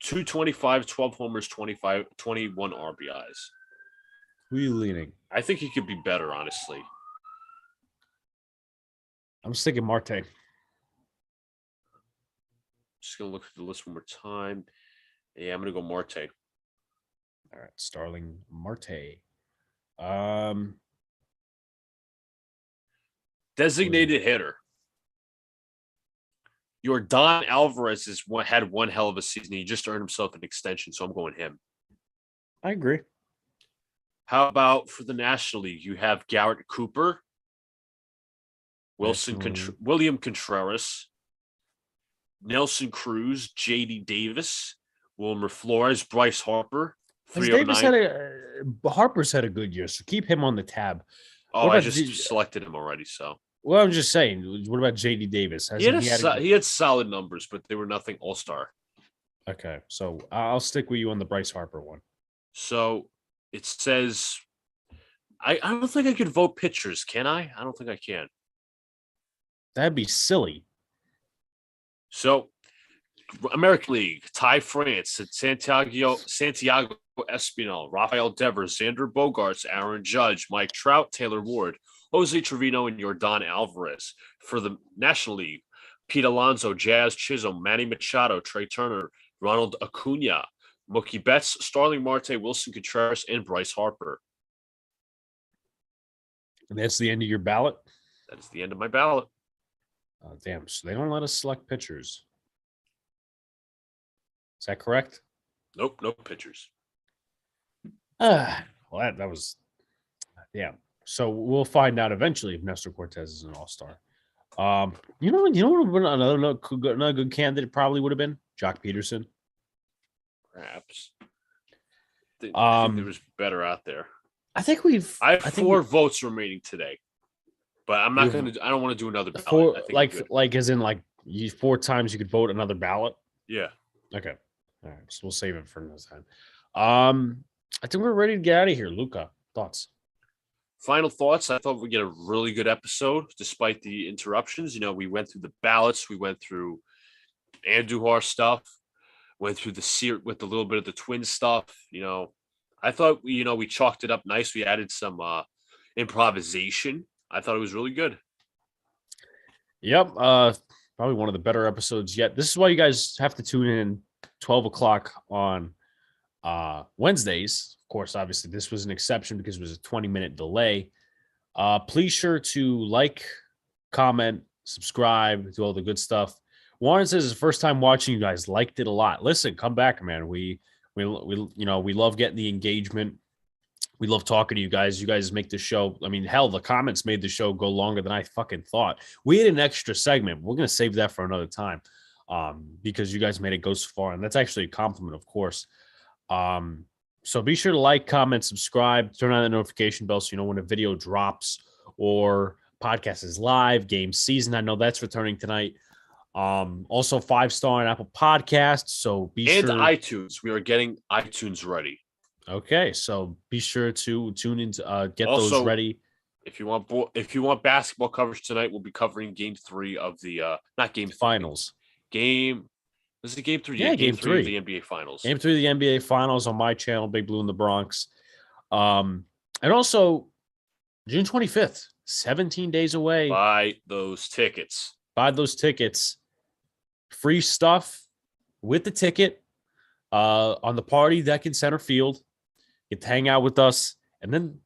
225, 12 homers, 21 RBIs.
Who are you leaning?
I think he could be better, honestly.
I'm sticking Marte.
Just gonna look at the list one more time. Yeah, I'm gonna go Marte.
All right, Starling Marte.
Designated hitter. Your Don Alvarez had one hell of a season. He just earned himself an extension, so I'm going him.
I agree.
How about for the National League? You have Garrett Cooper, William Contreras, Nelson Cruz, J.D. Davis, Wilmer Flores, Bryce Harper.
Harper's had a good year, so keep him on the tab.
Oh, I just selected him already, so.
Well, I'm just saying, what about J.D. Davis?
He had solid numbers, but they were nothing all-star.
Okay, so I'll stick with you on the Bryce Harper one.
So it says, I don't think I could vote pitchers, can I? I don't think I can.
That'd be silly.
So, American League, Ty France, Santiago Espinal, Rafael Devers, Xander Bogaerts, Aaron Judge, Mike Trout, Taylor Ward, Jose Trevino, and Yordan Alvarez. For the National League, Pete Alonso, Jazz Chisholm, Manny Machado, Trey Turner, Ronald Acuna, Mookie Betts, Starling Marte, Wilson Contreras, and Bryce Harper.
And that's the end of your ballot?
That is the end of my ballot.
Oh, damn, so they don't let us select pitchers. Is that correct?
Nope, no pitchers.
Well, that was, yeah. So we'll find out eventually if Nestor Cortez is an all-star. You know what another good candidate probably would have been? Jock Peterson.
Perhaps. I think there was better out there.
I have
4 votes remaining today, but I'm not going to. I don't want to do another ballot.
As in 4 times you could vote another ballot.
Yeah.
Okay. All right. So we'll save it for another time. I think we're ready to get out of here. Luca, thoughts?
Final thoughts. I thought we'd get a really good episode despite the interruptions. We went through the ballots. We went through Andujar stuff. Went through with a little bit of the twin stuff. I thought we chalked it up nice. We added some improvisation. I thought it was really good.
Yep. Probably one of the better episodes yet. This is why you guys have to tune in 12 o'clock on Wednesdays. Of course, obviously, this was an exception because it was a 20-minute delay. Please sure to like, comment, subscribe, do all the good stuff. Warren says it's the first time watching you guys. Liked it a lot. Listen, come back, man. We love getting the engagement. We love talking to you guys. You guys make the show. I mean, hell, the comments made the show go longer than I fucking thought. We had an extra segment. We're going to save that for another time because you guys made it go so far. And that's actually a compliment, of course. So be sure to like, comment, subscribe, turn on the notification bell so you know when a video drops or podcast is live, game season. I know that's returning tonight. Also 5-star on Apple Podcasts. So be sure.
And iTunes. We are getting iTunes ready.
Okay, so be sure to tune in to get those ready.
If you want basketball coverage tonight, we'll be covering Game 3 of the
finals.
This is Game 3.
Yeah, Game 3
of the NBA Finals.
Game 3 of the NBA Finals on my channel, Big Blue in the Bronx. And also June 25th, 17 days away.
Buy those tickets.
Free stuff with the ticket on the party deck in center field. Get to hang out with us, and then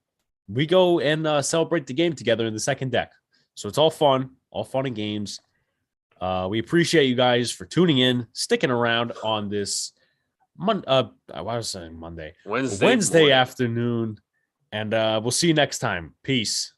we go and celebrate the game together in the second deck. So it's all fun and games. We appreciate you guys for tuning in, sticking around on this Wednesday afternoon, and we'll see you next time. Peace.